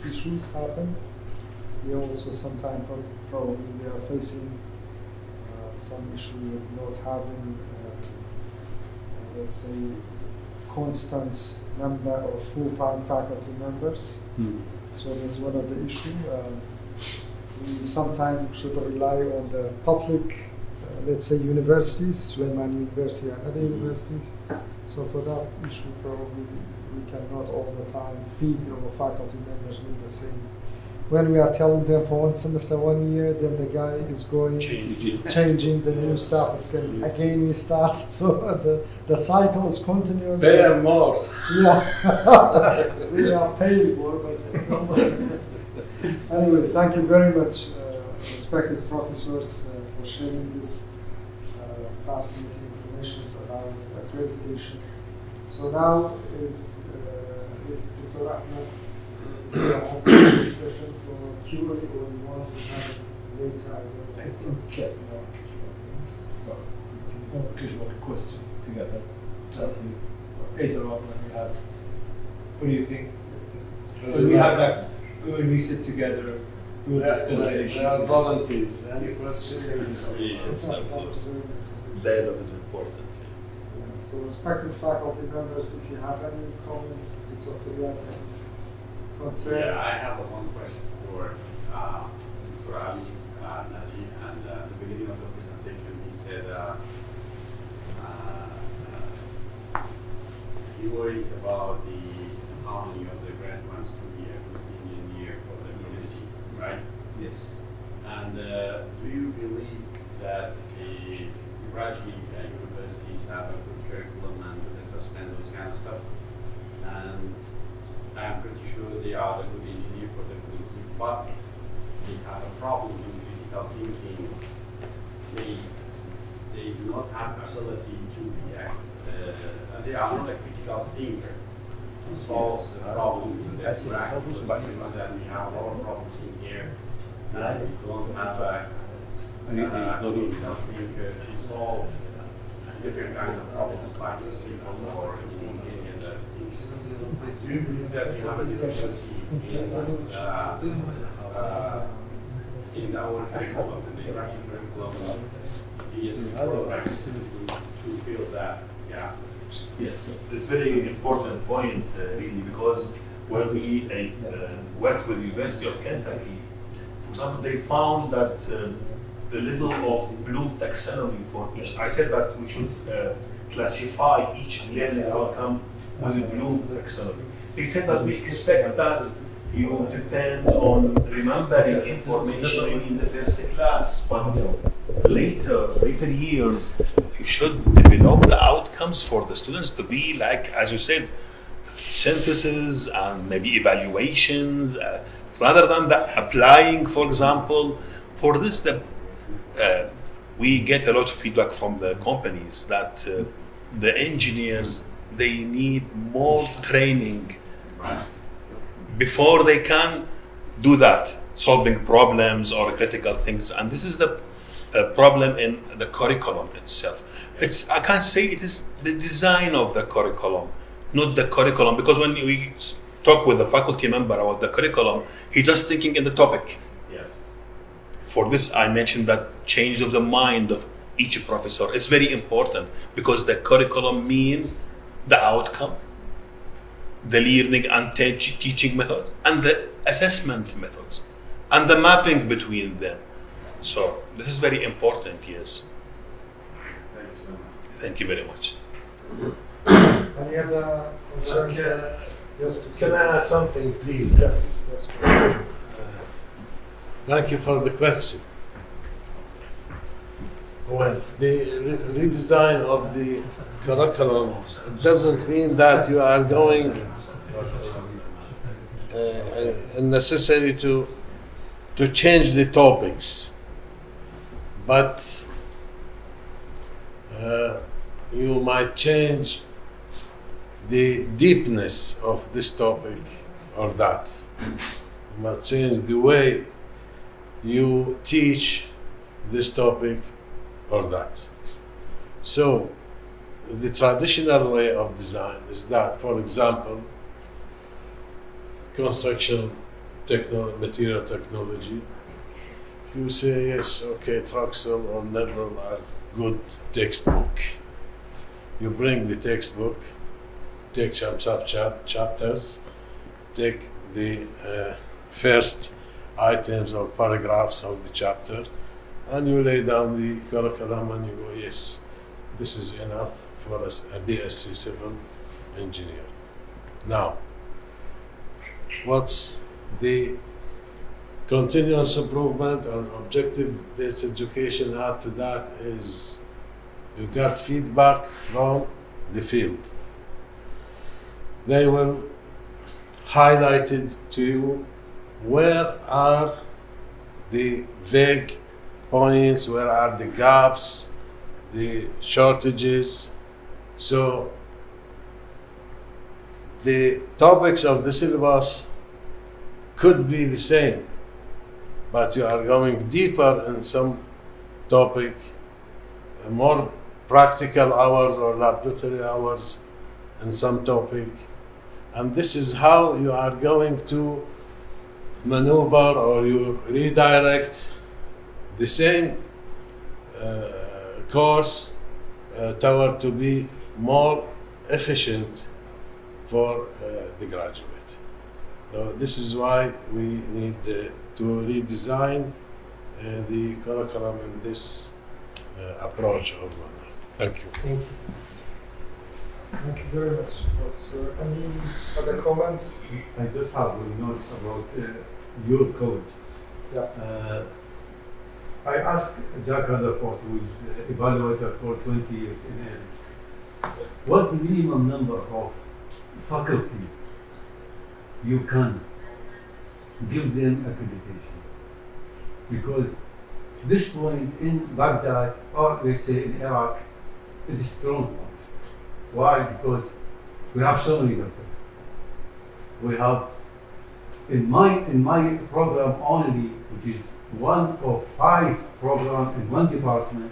issues happened. We also sometimes probably we are facing some issue with not having, let's say, constant number of full-time faculty members. So this is one of the issues. We sometimes should rely on the public, let's say, universities, Suleiman University and other universities. So for that issue, probably we cannot all the time feed our faculty members with the same. When we are telling them for one semester, 1 year, then the guy is going changing the new stuff. It's going again we start. So the cycle is continuous. Pay them more. Yeah, we are paying more, but still. Anyway, thank you very much, respected professors, for sharing this fascinating information about accreditation. So now is if Dr. Ahmed open this session for Q&A, or you want to have it later? I think casual questions together. Later on when we have, what do you think? When we sit together, we will discuss the issue. There are volunteers. Any questions? Dialogue is important. So, respected faculty members, if you have any comments, Dr. Filial, concern. Yeah, I have one question for Ali Najib. And at the beginning of the presentation, he said he worries about how many of the graduates to be a good engineer for the community, right? Yes. And do you believe that Iraqi universities have a good curriculum and good assessment, those kind of stuff? And I'm pretty sure they are the good engineer for the community, but they have a problem with critical thinking. They do not have the ability to be they are not a critical thinker to solve the problem in the Iraq. That we have a lot of problems in here, and we don't have a critical thinker to solve different kinds of problems like the civil war in any other things. Do you believe that we have a deficiency in our curriculum, in the Iraqi curriculum, DSC program, to fill that gap? Yes, it's a very important point, really, because when we worked with the University of Kentucky, for example, they found that the level of Bloom taxonomy for each, I said that we should classify each learning outcome with the Bloom taxonomy. They said that we expect that you depend on remembering information in the first class, but later years, you should develop the outcomes for the students to be like, as you said, synthesis and maybe evaluations, rather than applying, for example, for this. We get a lot of feedback from the companies that the engineers, they need more training before they can do that, solving problems or critical things. And this is the problem in the curriculum itself. I can't say it is the design of the curriculum, not the curriculum, because when we talk with the faculty member about the curriculum, he's just thinking in the topic. Yes. For this, I mentioned that change of the mind of each professor is very important, because the curriculum means the outcome, the learning and teaching method, and the assessment methods, and the mapping between them. So this is very important, yes. Thank you so much. Thank you very much. Any other concerns? Yes. Can I ask something, please? Yes. Thank you for the question. Well, the redesign of the curriculum doesn't mean that you are going necessary to change the topics, but you might change the deepness of this topic or that. You must change the way you teach this topic or that. So the traditional way of design is that, for example, construction material technology, you say, yes, okay, Troxel or Neville are good textbook. You bring the textbook, take chapters, take the first items or paragraphs of the chapter, and you lay down the curriculum and you go, yes, this is enough for a BSc civil engineer. Now, what's the continuous improvement and objective-based education add to that is you got feedback from the field. They will highlight it to you where are the vague points, where are the gaps, the shortages. So the topics of the syllabus could be the same, but you are going deeper in some topic, more practical hours or laboratory hours in some topic. And this is how you are going to maneuver or you redirect the same course toward to be more efficient for the graduate. So this is why we need to redesign the curriculum in this approach or manner. Thank you. Thank you. Thank you very much, Professor. Any other comments? I just have a note about your code. Yeah. I asked Jack Rutherford, who is evaluator for 20 years in N, what minimum number of faculty you can give them accreditation? Because this point in Baghdad, or let's say in Iraq, it is strong point. Why? Because we have so many doctors. We have in my program only, which is one of 5 programs in one department,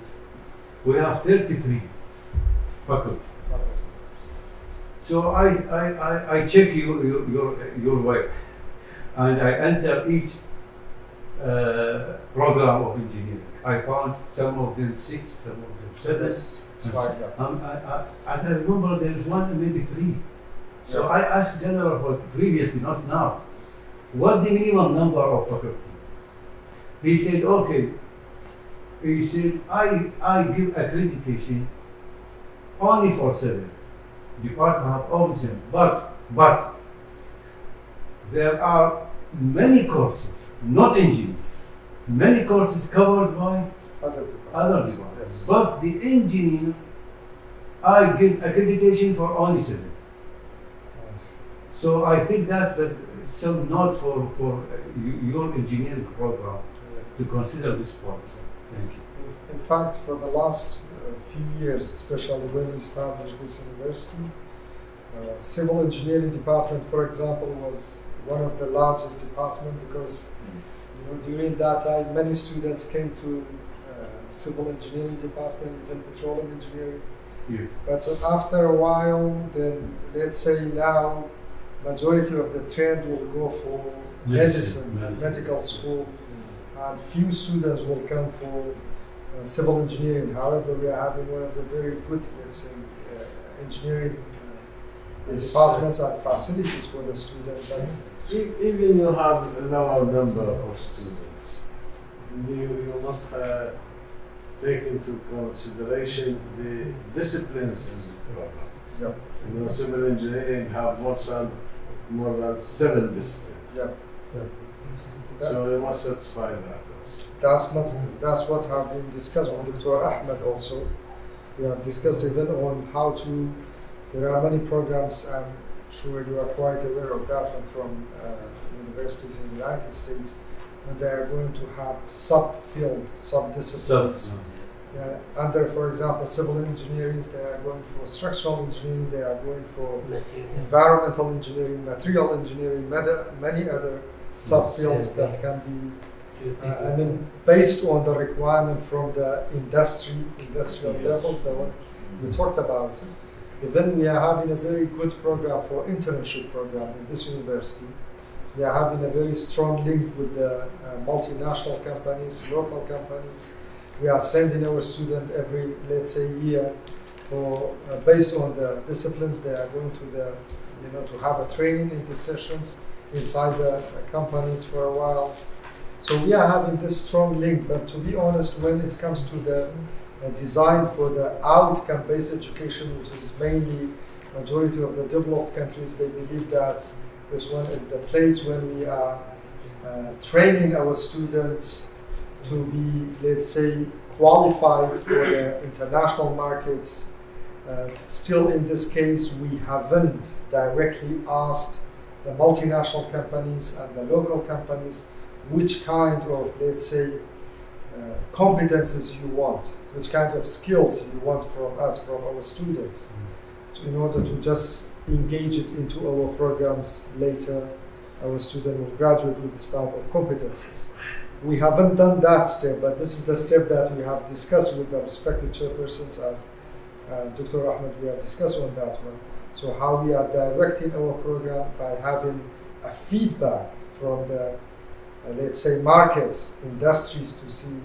we have 33 faculty. So I check your web, and I enter each program of engineering. I found some of them 6, some of them 7. Yes, it's fine. Yeah. As I remember, there is 1 maybe 3. So I asked General for previously, not now, what the minimum number of faculty? He said, okay. He said, I give accreditation only for 7. Department have all the same, but there are many courses, not engineering, many courses covered by other departments. Yes. But the engineer, I give accreditation for only 7. Yes. So I think that's some note for your engineering program to consider this point. Thank you. In fact, for the last few years, especially when we established this university, civil engineering department, for example, was one of the largest departments because during that time many students came to civil engineering department, even petroleum engineering. Yes. But after a while, then let's say now, majority of the trend will go for medicine and medical school, and few students will come for civil engineering. However, we are having one of the very good, let's say, engineering departments and facilities for the students. But Even you have a lower number of students, you must take into consideration the disciplines in the program. yeah, Civil engineering have more than 7 disciplines. yeah. So you must satisfy that also. That's what have been discussed with Dr. Ahmed also. We have discussed even on how to. There are many programs. I'm sure you are quite aware of that one from universities in the United States, when they are going to have sub-disciplines. Under, for example, civil engineering, they are going for structural engineering, they are going for environmental engineering, material engineering, many other subfields that can be, based on the requirement from the industrial levels, the one you talked about. Even we are having a very good program for internship program in this university. We are having a very strong link with the multinational companies, local companies. We are sending our students every, let's say, year for based on the disciplines. They are going to to have a training in these sessions inside the companies for a while. So we are having this strong link. But to be honest, when it comes to the design for the outcome-based education, which is mainly majority of the developed countries, they believe that this one is the place when we are training our students to be, let's say, qualified for the international markets. Still, in this case, we haven't directly asked the multinational companies and the local companies which kind of, let's say, competences you want, which kind of skills you want from us, from our students, in order to just engage it into our programs later. Our student will graduate with this type of competencies. We haven't done that step, but this is the step that we have discussed with the respected chairpersons, as Dr. Ahmed, we have discussed on that one. So how we are directing our program by having a feedback from the let's say markets, industries, to see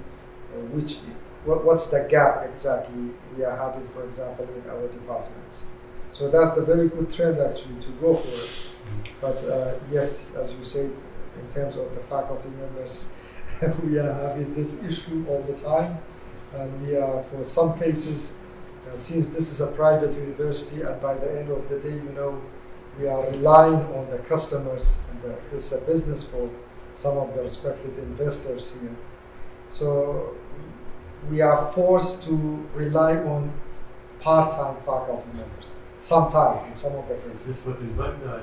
what's the gap exactly we are having, for example, in our departments. So that's the very good trend actually to go for it. But yes, as you say, in terms of the faculty members, we are having this issue all the time, and we are, for some cases, since this is a private university, and by the end of the day, we are relying on the customers, and this is a business for some of the respected investors here. So we are forced to rely on part-time faculty members, sometimes in some of the cases. This was in Baghdad.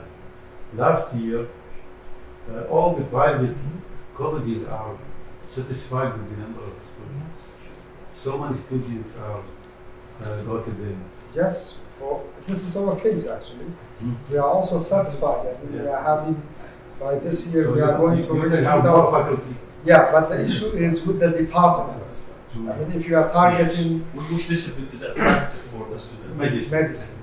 Last year, all the private colleges are satisfied with the number of students. So many students are go to them. Yes, this is our case actually. We are also satisfied. We are having, by this year, So we are going to reach have more 2,000. faculty. Yeah, but the issue is with the departments. If you are targeting Which discipline is attractive for the student? medicine,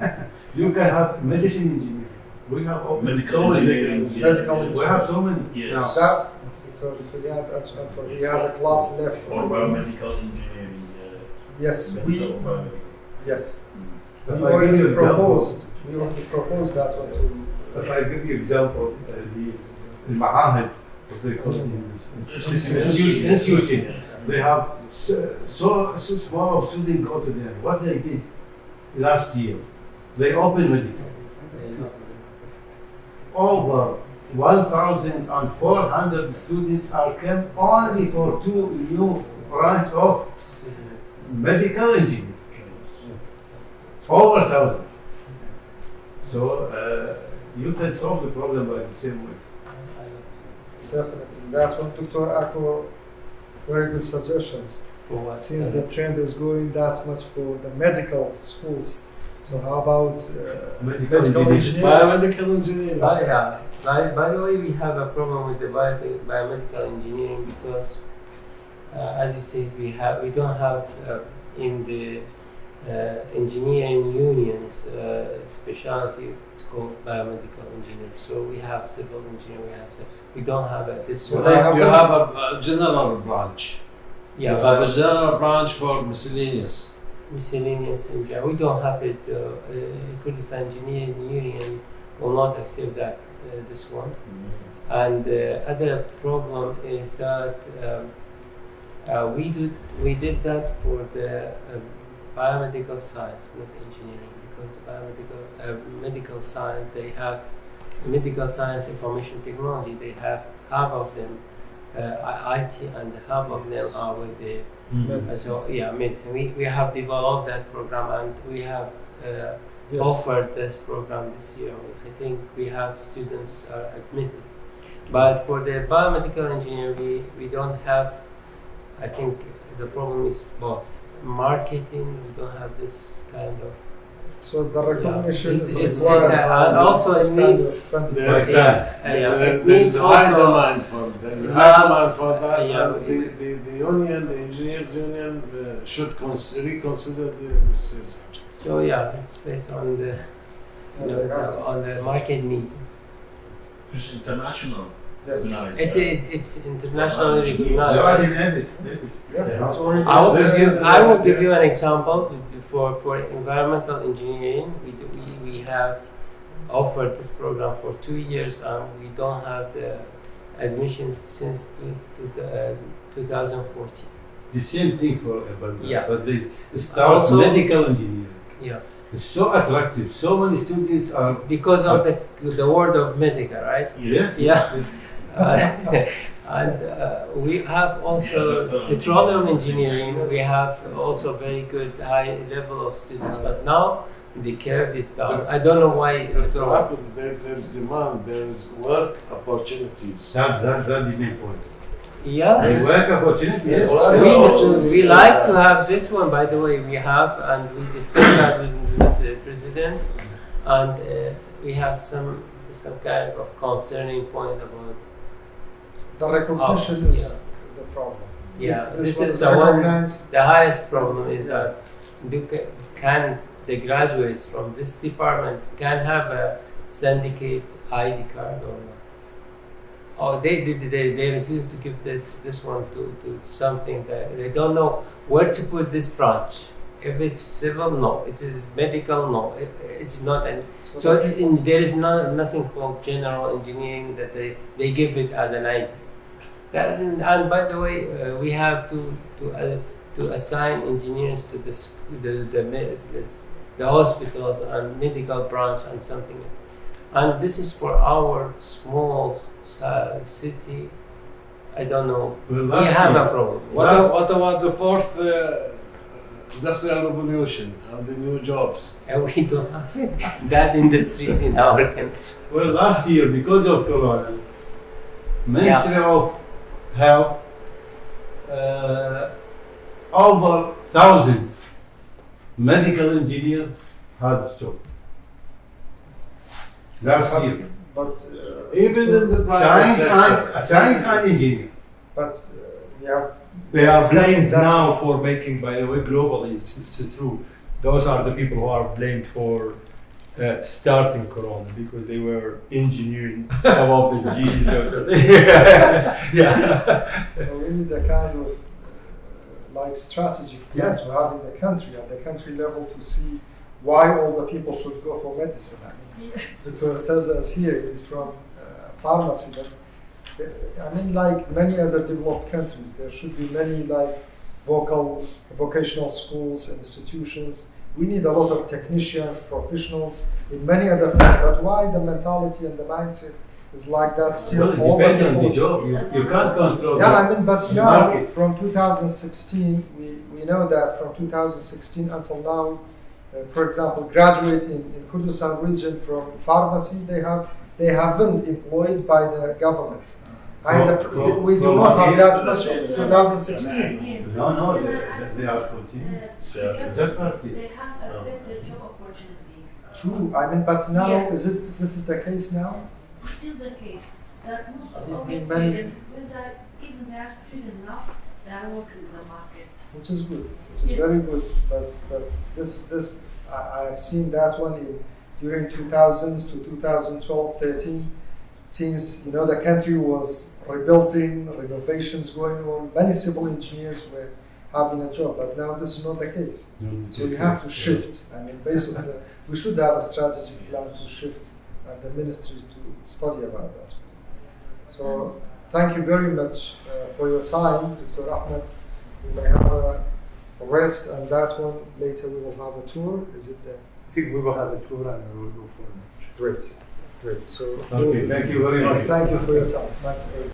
You can have medicine engineering. We have all Medical so many. engineering. Medical We have so many. Yes. that, Dr. Filiad, he has a class left. Or biomedical engineering. Yes, medical or biomedical. Yes, But we I give already you example. proposed that one to. But I give you example, the المعاهد, what they call it, institution. They have so small of students go to them. What they did last year, they opened medical. Over 1,400 students are come only for 2 new branch of medical engineering. Over 1,000. So you can solve the problem by the same way. Definitely. That's one, Dr. Akko, very good suggestions. Since the trend is going that much for the medical schools, So how about Medical medical engineering. engineering? Biomedical engineering. By the way, we have a problem with the biomedical engineering because, as you said, we don't have in the engineering unions specialty. It's called biomedical engineering. So we have civil engineering. We don't have this So one. they have You the- have a general branch. Yeah, You have a general branch for miscellaneous. miscellaneous engineering. We don't have it. Kurdistan Engineering Union will not accept that this one. And the other problem is that we did that for the biomedical science, not engineering, because the medical science medical science information technology. They have half of them IT and half of them are with the medicine. We have developed that program and we have offered this program this year. I think we have students are admitted. But for the biomedical engineering, we don't have, I think the problem is both. Marketing, we don't have this kind of. So the recognition is It's- required it's- by and also it this kind of needs- scientific- Yeah, exactly. Yeah, There it is needs a high also demand for that. Yeah, And the union, the engineers union, should reconsider this subject. so yeah, it's based on the and they have to- on the market need. It's international. Yes, It's internationally recognized. So I didn't have it. yes, it's already. I will give you an example. For environmental engineering, we have offered this program for 2 years and we don't have the admission since 2014. The same thing for Yeah. but they start Also- medical engineering. Yeah, It's so attractive. So many students are. because of the word of medical, right? Yes. Yeah. And we have also petroleum engineering. We have also very good high level of students, but now the curve is down. I don't know why. Dr. Waqid, there's demand, there's work opportunities. That's the main point. Yeah. The work opportunity. Yes. We like to have this one, by the way, we have, and we discussed that with Mr. President, and we have some kind of concerning point about. The recognition is the problem. Yeah, If this was is the one. recognized, The highest problem is that can the graduates from this department can have a syndicate ID card or not? Oh, they refuse to give this one to something that they don't know where to put this branch. If it's civil, no. It is medical, no. It's not an. So there is nothing called general engineering that they give it as an ID. And by the way, we have to assign engineers to the hospitals and medical branch and something. And this is for our small city. I don't know. Well, We have a problem. What about the fourth industrial revolution and the new jobs? And we don't have that industries in our country. Well, last year, because of Corona, Ministry of Health, over thousands medical engineers had job. Last year. but Even in the private sector. Science and engineering. but we have They are discussing blamed that now for making, by the way, globally, it's true. Those are the people who are blamed for starting Corona because they were engineering some of the genes. Yeah. So we need a kind of like strategic plan to have in the country at the country level to see why all the people should go for medicine. I mean, Dr. Terzas here is from pharmacy, but I mean, like many other developed countries, there should be many like vocational schools and institutions. We need a lot of technicians, professionals in many other fields. But why the mentality and the mindset is like that still? Well, all it depends on the people- job. You can't control Yeah, that. I mean, but The now market. from 2016, we know that from 2016 until now, for example, graduate in Kurdistan region from pharmacy, they have been employed by the government, We do not have that much of 2016. No, they are continuing. Just last year. They have a better job opportunity. True. I mean, but now Yes. this is the case now? Still the case that most of I our mean, students, when even they are student now, they are working in the market. Which is good, which is very good. But this I have seen that one during 2000s to 2012, 13. Since the country was rebuilding, renovations going on, many civil engineers were having a job. But now this is not the case. So we have to shift. I mean, based on we should have a strategic plan to shift, and the ministry to study about that. So thank you very much for your time, Dr. Ahmed. We may have a rest, and that one later we will have a tour. Is it there? I think we will have a tour and we will go for lunch. Great. So Okay, thank you very much. thank you for your time. Thank you very much.